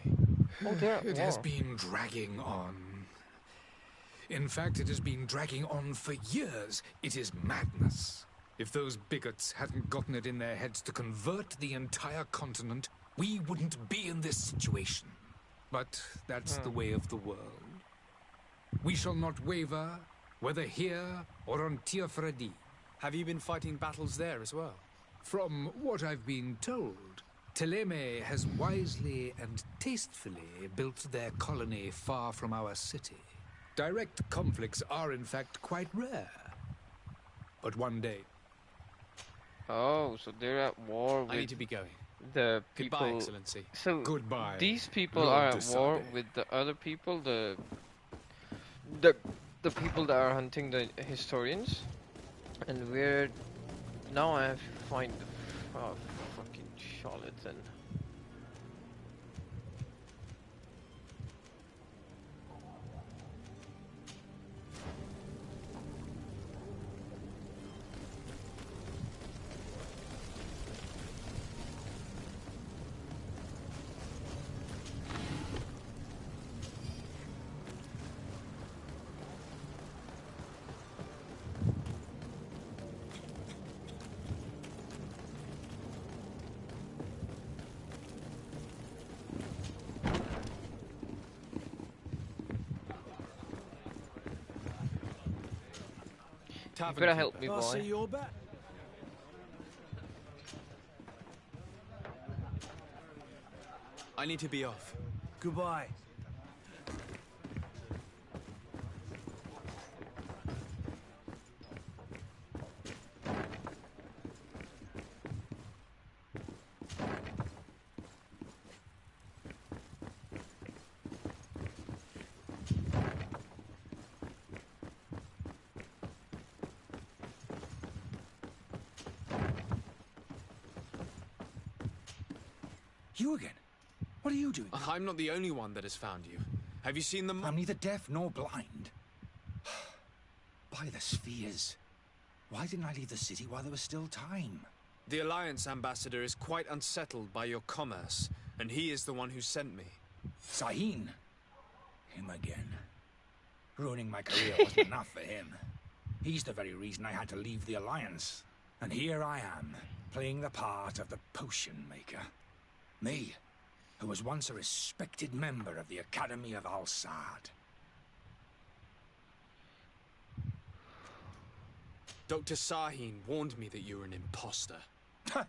Oh, they're at It war. has been dragging on. In fact, it has been dragging on for years. It is madness. If those bigots hadn't gotten it in their heads to convert the entire continent, we wouldn't be in this situation. But that's the way of the world. We shall not waver, whether here or on Tir Freddy. Have you been fighting battles there as well? From what I've been told, Thélème has wisely and tastefully built their colony far from our city. Direct conflicts are in fact quite rare. But one day... Oh, so they're at war with... I need to be going. The people... Goodbye, Excellency. So, goodbye. These people Lord are at de war Sade. with the other people, the people that are hunting the historians. And we're... Now I have to find the fucking charlatan. You better help me, boy. I see you're back. I need to be off. Goodbye. You again? What are you doing? I'm not the only one that has found you. Have you seen them? I'm neither deaf nor blind. By the spheres. Why didn't I leave the city while there was still time? The Alliance ambassador is quite unsettled by your commerce, and he is the one who sent me. Sahin? Him again. Ruining my career wasn't enough for him. He's the very reason I had to leave the Alliance. And here I am, playing the part of the potion maker. Me, who was once a respected member of the Academy of Al-Saad. Dr. Sahin warned me that you were an imposter. That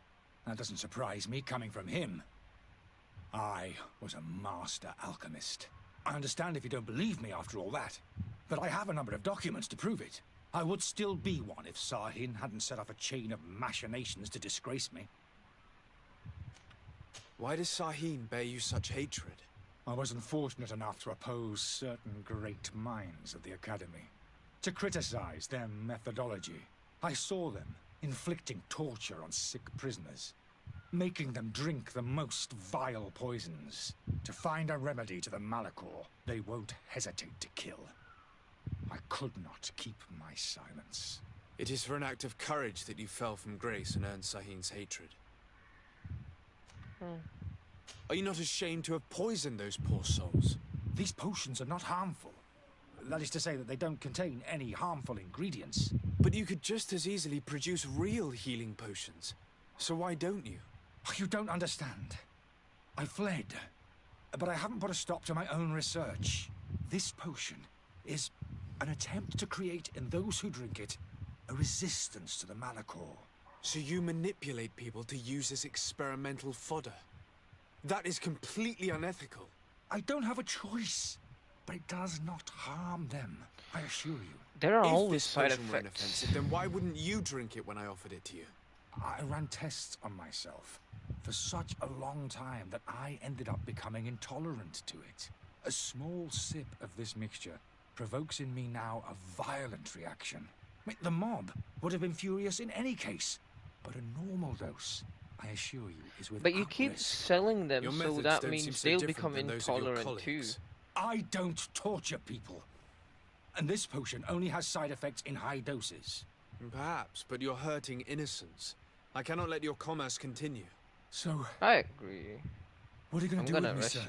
doesn't surprise me, coming from him. I was a master alchemist. I understand if you don't believe me after all that, but I have a number of documents to prove it. I would still be one if Sahin hadn't set off a chain of machinations to disgrace me. Why does Sahin bear you such hatred? I wasn't fortunate enough to oppose certain great minds of the Academy. To criticize their methodology. I saw them inflicting torture on sick prisoners. Making them drink the most vile poisons. To find a remedy to the Malachor they won't hesitate to kill. I could not keep my silence. It is for an act of courage that you fell from grace and earned Sahin's hatred. Are you not ashamed to have poisoned those poor souls? These potions are not harmful. That is to say that they don't contain any harmful ingredients. But you could just as easily produce real healing potions. So why don't you? You don't understand. I fled, but I haven't put a stop to my own research. This potion is an attempt to create in those who drink it a resistance to the Malachor. So you manipulate people to use as experimental fodder? That is completely unethical. I don't have a choice, but it does not harm them, I assure you. There are If always this side potion were effects. inoffensive, then why wouldn't you drink it when I offered it to you? I ran tests on myself for such a long time that I ended up becoming intolerant to it. A small sip of this mixture provokes in me now a violent reaction. The mob would have been furious in any case, but a normal dose, I assure you, is without But you keep risk. selling them, Your so methods that don't means seem so they'll different become than those of your intolerant too. colleagues. I don't torture people. And this potion only has side effects in high doses. Perhaps, but you're hurting innocents. I cannot let your commerce continue. So... I agree. What are you going to do with me, sir?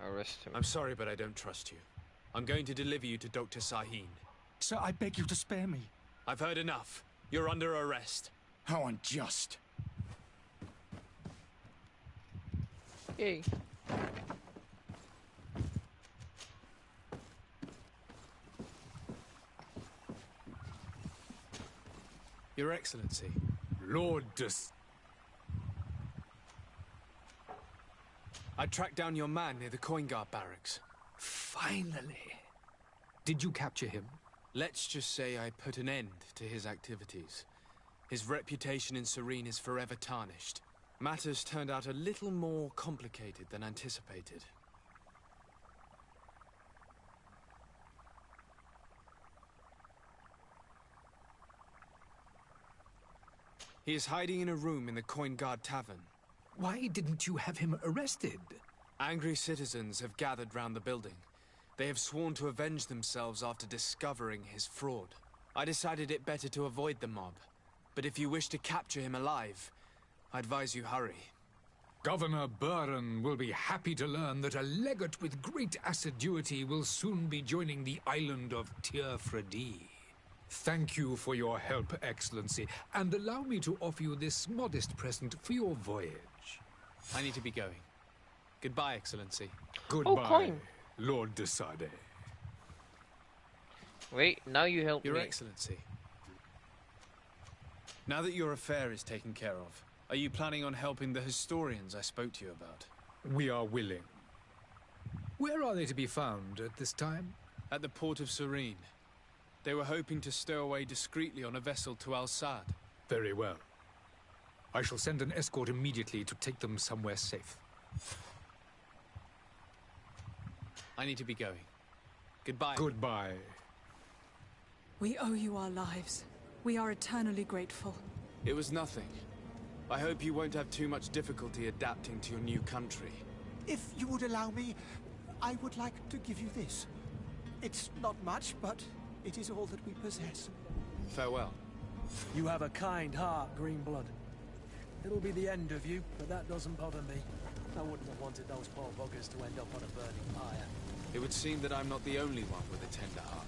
Arrest him. I'm sorry, but I don't trust you. I'm going to deliver you to Dr. Sahin. Sir, I beg you to spare me. I've heard enough. You're under arrest. How unjust. Yay. Your Excellency. Lord I tracked down your man near the Coin Guard barracks. Finally. Did you capture him? Let's just say I put an end to his activities. His reputation in Serene is forever tarnished. Matters turned out a little more complicated than anticipated. He is hiding in a room in the Coin Guard Tavern. Why didn't you have him arrested? Angry citizens have gathered round the building. They have sworn to avenge themselves after discovering his fraud. I decided it better to avoid the mob. But if you wish to capture him alive, I advise you hurry. Governor Buren will be happy to learn that a legate with great assiduity will soon be joining the island of Teofredi. Thank you for your help, Excellency, and allow me to offer you this modest present for your voyage. I need to be going. Goodbye, Excellency. Goodbye, Lord de Sade. Wait, now you help Your me. Excellency. Now that your affair is taken care of, Are you planning on helping the historians I spoke to you about? We are willing. Where are they to be found at this time? At the port of Serene. They were hoping to stow away discreetly on a vessel to Al-Sad. Very well. I shall send an escort immediately to take them somewhere safe. I need to be going. Goodbye. Goodbye. We owe you our lives. We are eternally grateful. It was nothing. I hope you won't have too much difficulty adapting to your new country. If you would allow me, I would like to give you this. It's not much, but it is all that we possess. Farewell. You have a kind heart, Greenblood. It'll be the end of you, but that doesn't bother me. I wouldn't have wanted those poor buggers to end up on a burning pyre. It would seem that I'm not the only one with a tender heart.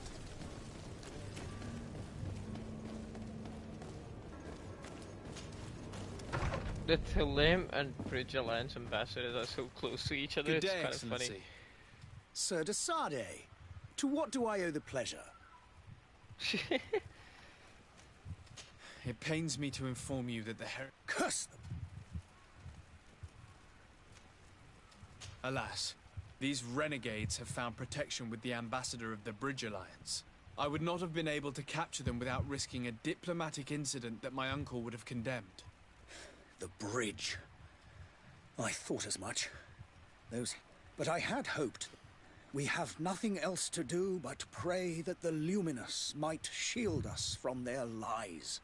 The Thalim and Bridge Alliance ambassadors are so close to each other. Good day, it's kind of Excellency. funny. Sir de Sardet, to what do I owe the pleasure? It pains me to inform you that the Curse them! Alas, these renegades have found protection with the ambassador of the Bridge Alliance. I would not have been able to capture them without risking a diplomatic incident that my uncle would have condemned. The bridge. I thought as much. But I had hoped. We have nothing else to do but pray that the Luminous might shield us from their lies.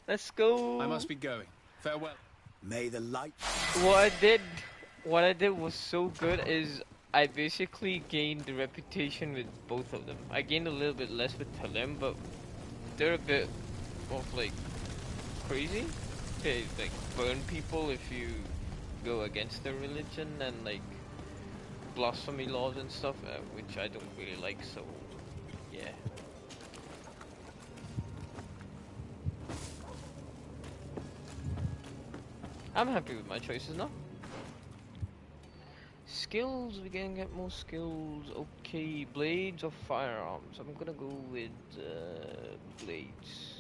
Let's go. I must be going. Farewell. May the light... What I did was so good is I basically gained the reputation with both of them. I gained a little bit less with Thalim, but they're a bit of like crazy. They like burn people if you go against their religion and like blasphemy laws and stuff, which I don't really like, so yeah. I'm happy with my choices now. Skills, we can get more skills. Okay, blades or firearms? I'm gonna go with blades.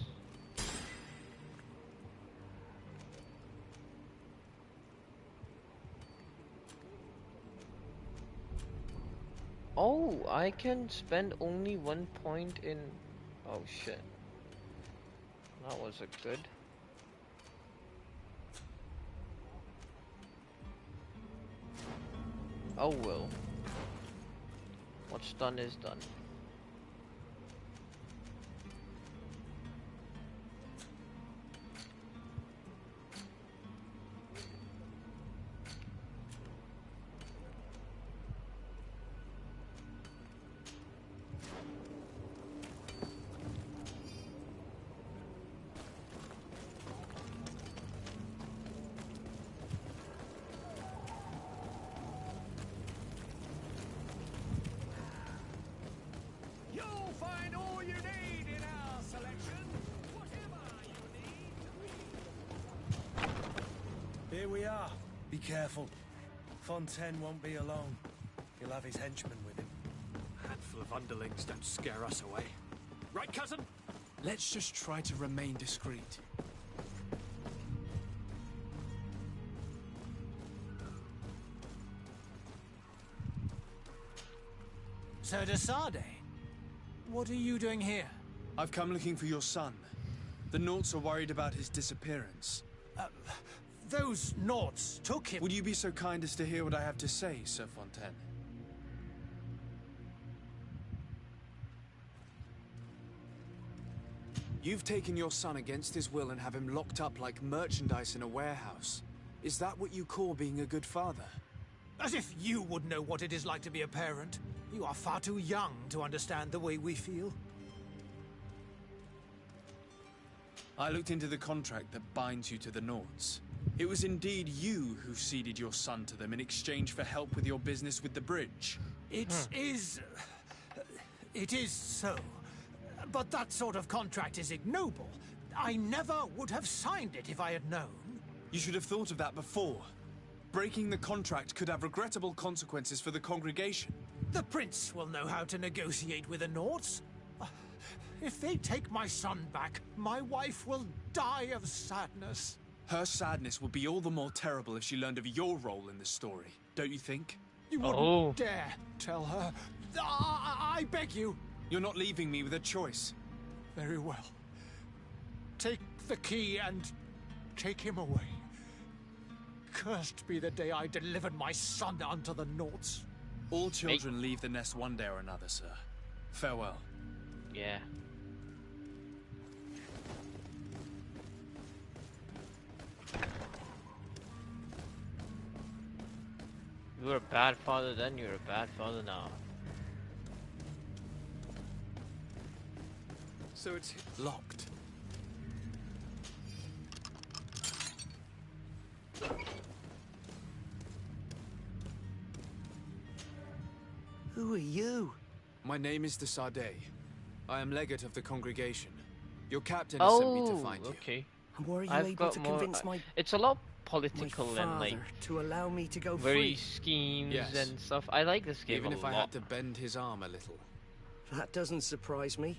Oh, I can spend only 1 point in... Oh shit. That was a good. Oh well. What's done is done. Here we are. Be careful. Fontaine won't be alone. He'll have his henchmen with him. A handful of underlings don't scare us away. Right, cousin? Let's just try to remain discreet. Sir de Sardet, what are you doing here? I've come looking for your son. The Nauts are worried about his disappearance. Those Nauts took him. Would you be so kind as to hear what I have to say, Sir Fontaine? You've taken your son against his will and have him locked up like merchandise in a warehouse. Is that what you call being a good father? As if you would know what it is like to be a parent. You are far too young to understand the way we feel. I looked into the contract that binds you to the Nauts. It was indeed you who ceded your son to them in exchange for help with your business with the bridge. It is so. But that sort of contract is ignoble. I never would have signed it if I had known. You should have thought of that before. Breaking the contract could have regrettable consequences for the congregation. The prince will know how to negotiate with the Nauts. If they take my son back, my wife will die of sadness. Her sadness would be all the more terrible if she learned of your role in the story, don't you think? You wouldn't dare tell her. I beg you. You're not leaving me with a choice. Very well. Take the key and take him away. Cursed be the day I delivered my son unto the Norts. All children leave the nest one day or another, sir. Farewell. Yeah. You were a bad father then, you're a bad father now. So it's locked. Who are you? My name is de Sardet. I am legate of the congregation. Your captain has sent me to find you. Okay. And were you I've able got to more, convince my it's a lot political my father and like to allow me to go very free? schemes Yes. and stuff. I like this game Even a if lot. I had to bend his arm a little. That doesn't surprise me.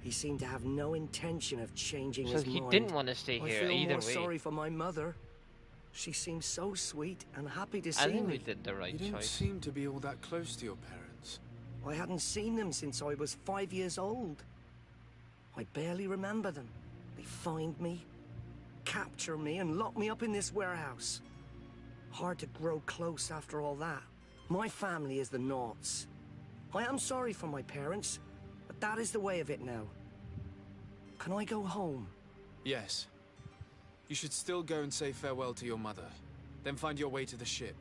He seemed to have no intention of changing So his he mind. didn't want to stay I here feel either more way. sorry for my mother. She seems so sweet and happy to I see think me. we did the right You don't choice. seem to be all that close to your parents. I hadn't seen them since I was 5 years old. I barely remember them. They find me, capture me, and lock me up in this warehouse. Hard to grow close after all that. My family is the Norts. I am sorry for my parents, but that is the way of it now. Can I go home? Yes. You should still go and say farewell to your mother. Then find your way to the ship.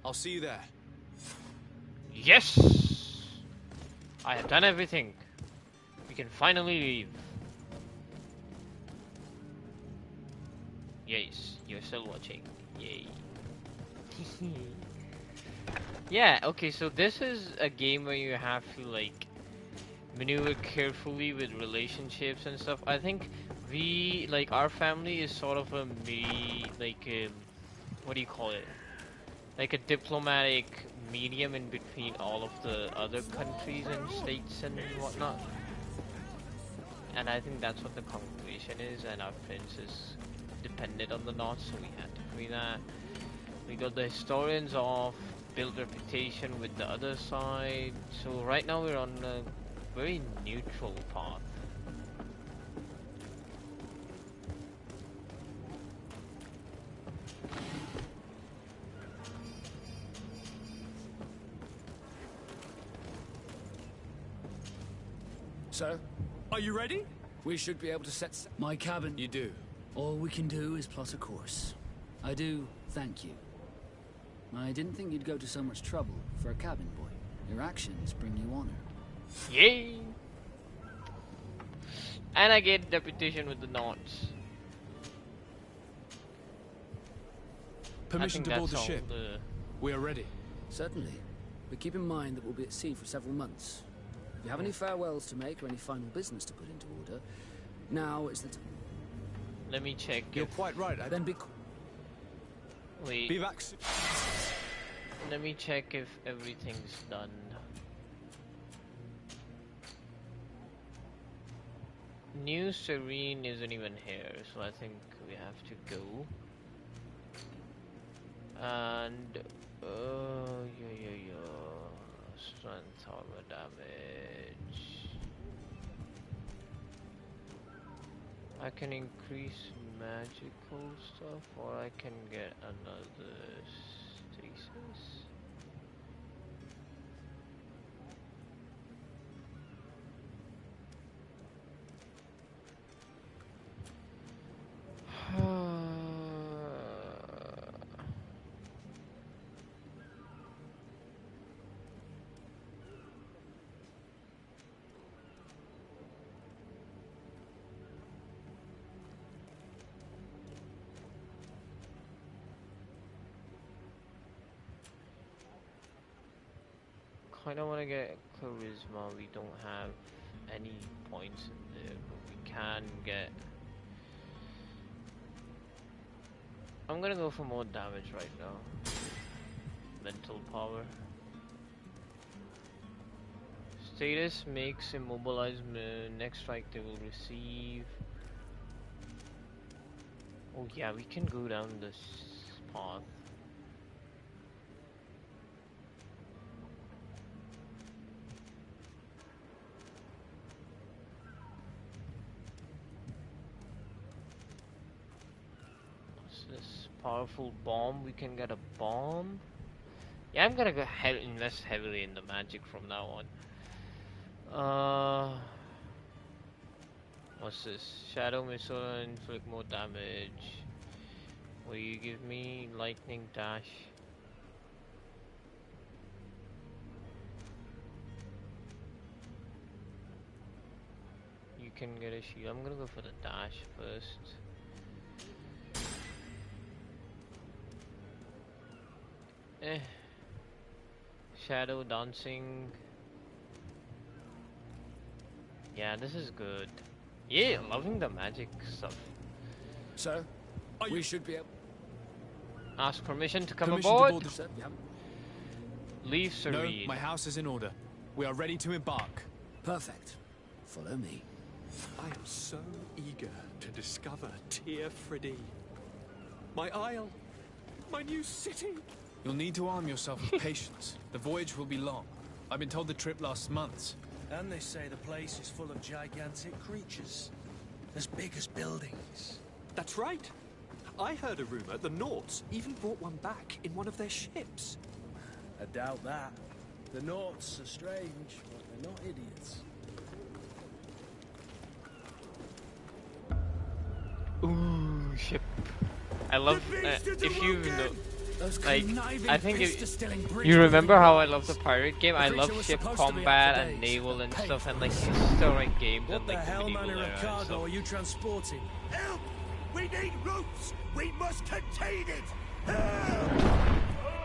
I'll see you there. Yes! I have done everything. We can finally leave. Yes, you're still watching. Yay. Yeah, okay, so this is a game where you have to like maneuver carefully with relationships and stuff. I think we, like, our family is sort of a what do you call it? Like a diplomatic medium in between all of the other countries and states and whatnot. And I think that's what the congregation is, and our prince is dependent on the North, so we had to free that. We got the historians off, build reputation with the other side. So right now we're on a very neutral path. Sir? Are you ready? We should be able to set my cabin. You do. All we can do is plot a course. I do thank you. I didn't think you'd go to so much trouble for a cabin boy. Your actions bring you honor. Yay! And I get deputation with the Norts. Permission to board the all ship. We are ready. Certainly. But keep in mind that we'll be at sea for several months. If you have any farewells to make or any final business to put into order, now is the time. Let me check. You're quite right. Then be... Wait. Be back. Let me check if everything's done. New Serene isn't even here, so I think we have to go. And strength armor damage. I can increase magical stuff, or I can get another stasis. I don't want to get charisma. We don't have any points in there, but we can get. I'm gonna go for more damage right now. Mental power. Status makes immobilized. Next strike they will receive. Oh yeah, we can go down this path. What's this? Powerful bomb. We can get a bomb. Yeah, I'm gonna go invest heavily in the magic from now on. What's this? Shadow missile, inflict more damage. Will you give me lightning dash? You can get a shield. I'm gonna go for the dash first. Shadow dancing. Yeah, this is good. Yeah, loving the magic stuff. Sir, we should be able... Ask permission to come Permission aboard. to board the ship? Yep. Leave No, Serene. my house is in order. We are ready to embark. Perfect. Follow me. I am so eager to discover Teer Fradee. My isle. My new city. You'll need to arm yourself with patience. The voyage will be long. I've been told the trip lasts months. And they say the place is full of gigantic creatures. As big as buildings. That's right. I heard a rumor the Nauts even brought one back in one of their ships. I doubt that. The Nauts are strange, but they're not idiots. Ooh, ship. I love if you know, like, I think you remember how I love the pirate game. I love ship combat and naval and stuff, and like historic games and like the medieval era and stuff. Are you transporting? Help! We need ropes! We must contain it!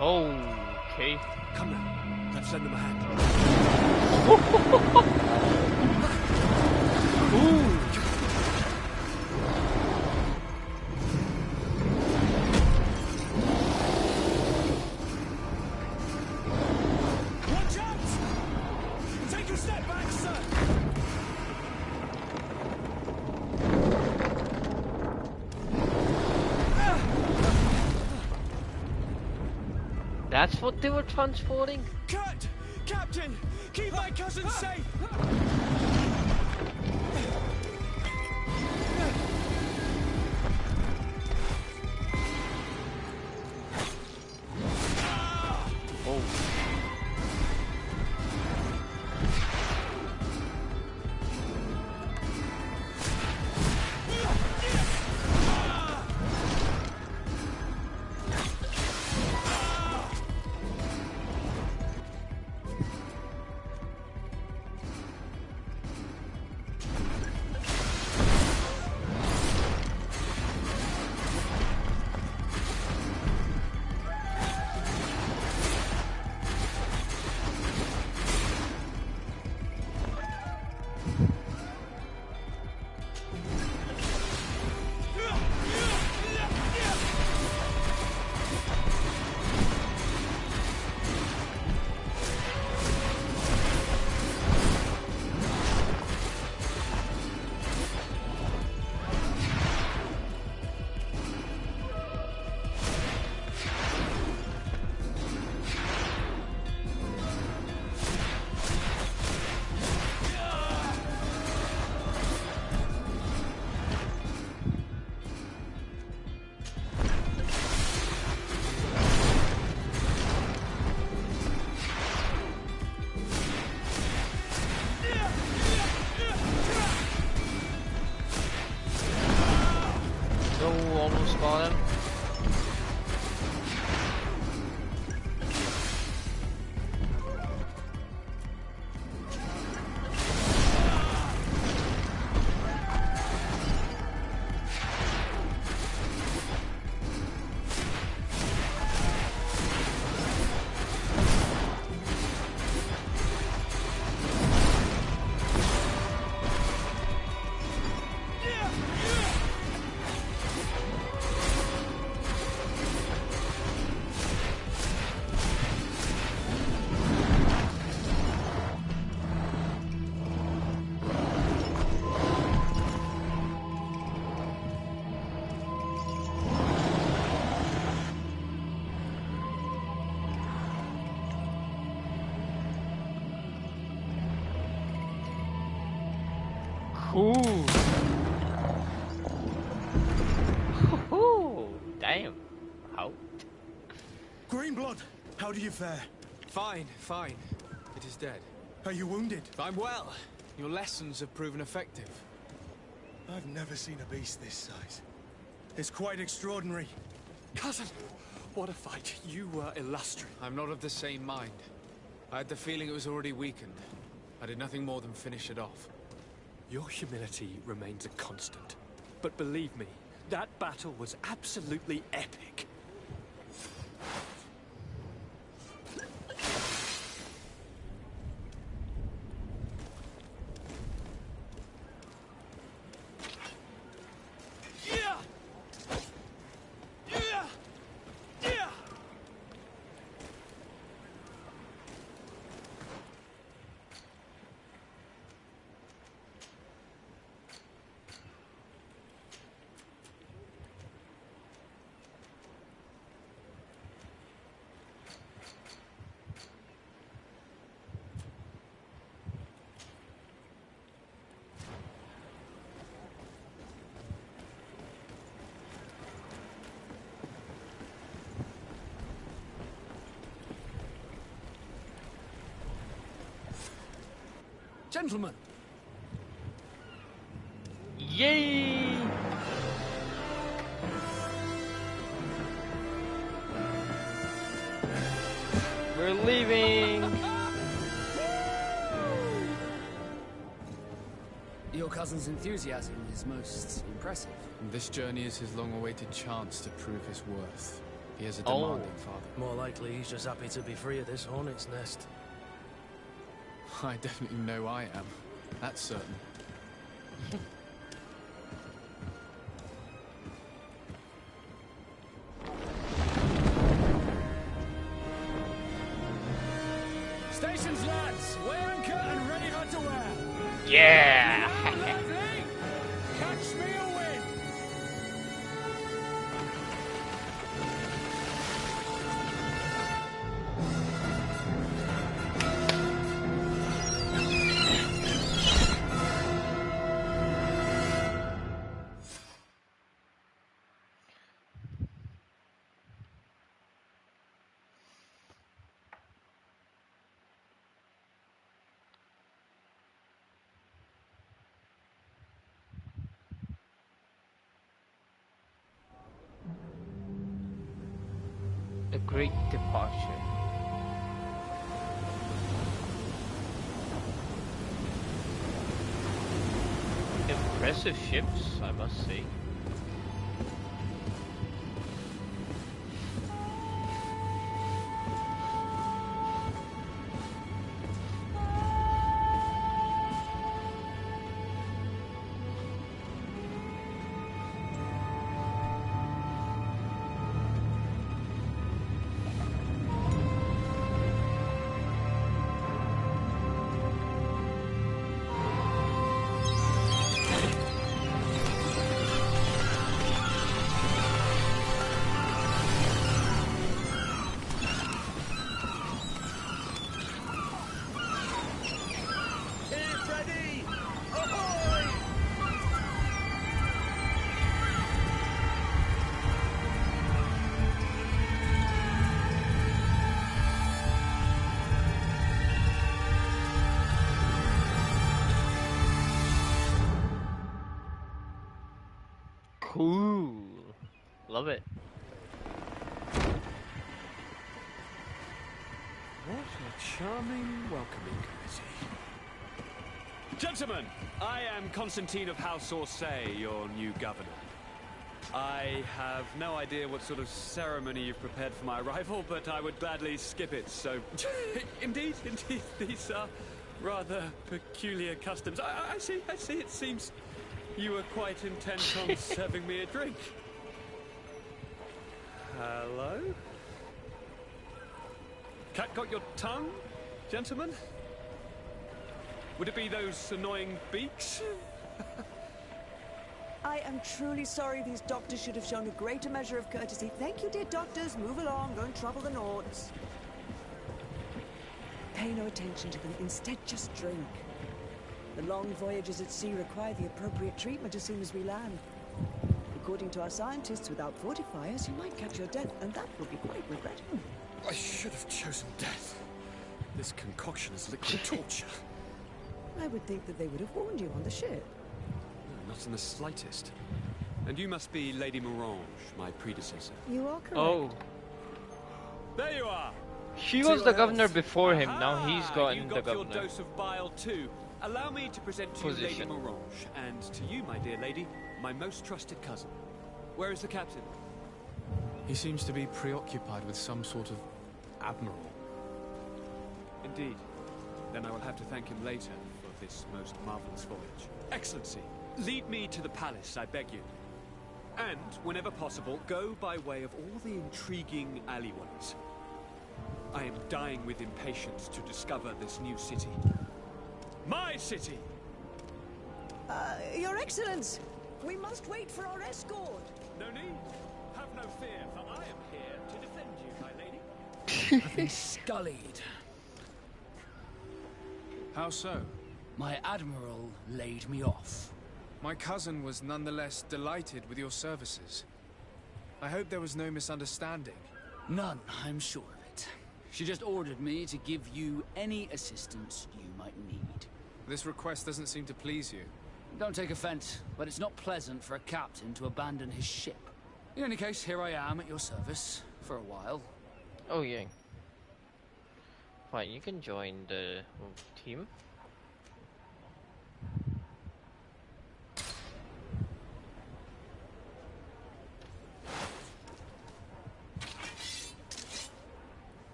Okay. Come now. Let's lend them a hand. Ooh. Watch out! Take a step back, sir! That's what they were transporting? Cut! Captain! Keep my cousin safe! Oh. Cool. Oh, damn. How? Greenblood, how do you fare? Fine, fine. It is dead. Are you wounded? I'm well. Your lessons have proven effective. I've never seen a beast this size. It's quite extraordinary. Cousin, what a fight. You were illustrious. I'm not of the same mind. I had the feeling it was already weakened. I did nothing more than finish it off. Your humility remains a constant. But believe me, that battle was absolutely epic. Gentlemen! Yay! We're leaving! Your cousin's enthusiasm is most impressive. And this journey is his long-awaited chance to prove his worth. He is a demanding father. More likely he's just happy to be free of this hornet's nest. I definitely know I am. That's certain. Stations, lads! Wear and cut and ready hard to wear! Yeah! Lovely! Catch me a win! A great departure. Impressive ships, I must say. Cool. Love it. What a charming welcoming committee. Gentlemen, I am Constantine of House Orsay, your new governor. I have no idea what sort of ceremony you've prepared for my arrival, but I would gladly skip it, so... Indeed, these are rather peculiar customs. I see, it seems you were quite intent on serving me a drink. Hello? Cat got your tongue, gentlemen? Would it be those annoying beaks? I am truly sorry. These doctors should have shown a greater measure of courtesy. Thank you, dear doctors. Move along. Don't trouble the Nords. Pay no attention to them. Instead, just drink. The long voyages at sea require the appropriate treatment as soon as we land. According to our scientists, without fortifiers, you might catch your death, and that would be quite regrettable. I should have chosen death. This concoction is liquid torture. I would think that they would have warned you on the ship. No, not in the slightest. And you must be Lady Morange, my predecessor. You are correct. Oh. There you are! She was the governor before him, now he's You gotten got the your governor dose of bile too. Allow me to present to you Lady position. Morange, and to you, my dear lady, my most trusted cousin. Where is the captain? He seems to be preoccupied with some sort of admiral. Indeed. Then I will have to thank him later for this most marvelous voyage. Excellency, lead me to the palace, I beg you. And, whenever possible, go by way of all the intriguing alleyways. I am dying with impatience to discover this new city. My city! Your Excellence! We must wait for our escort! No need. Have no fear, for I am here to defend you, my lady. I've been scullied. How so? My admiral laid me off. My cousin was nonetheless delighted with your services. I hope there was no misunderstanding. None, I'm sure of it. She just ordered me to give you any assistance you might need. This request doesn't seem to please you. Don't take offense, but it's not pleasant for a captain to abandon his ship. In any case, here I am at your service for a while. Oh yeah. Fine, you can join the team.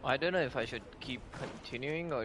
I don't know if I should keep continuing or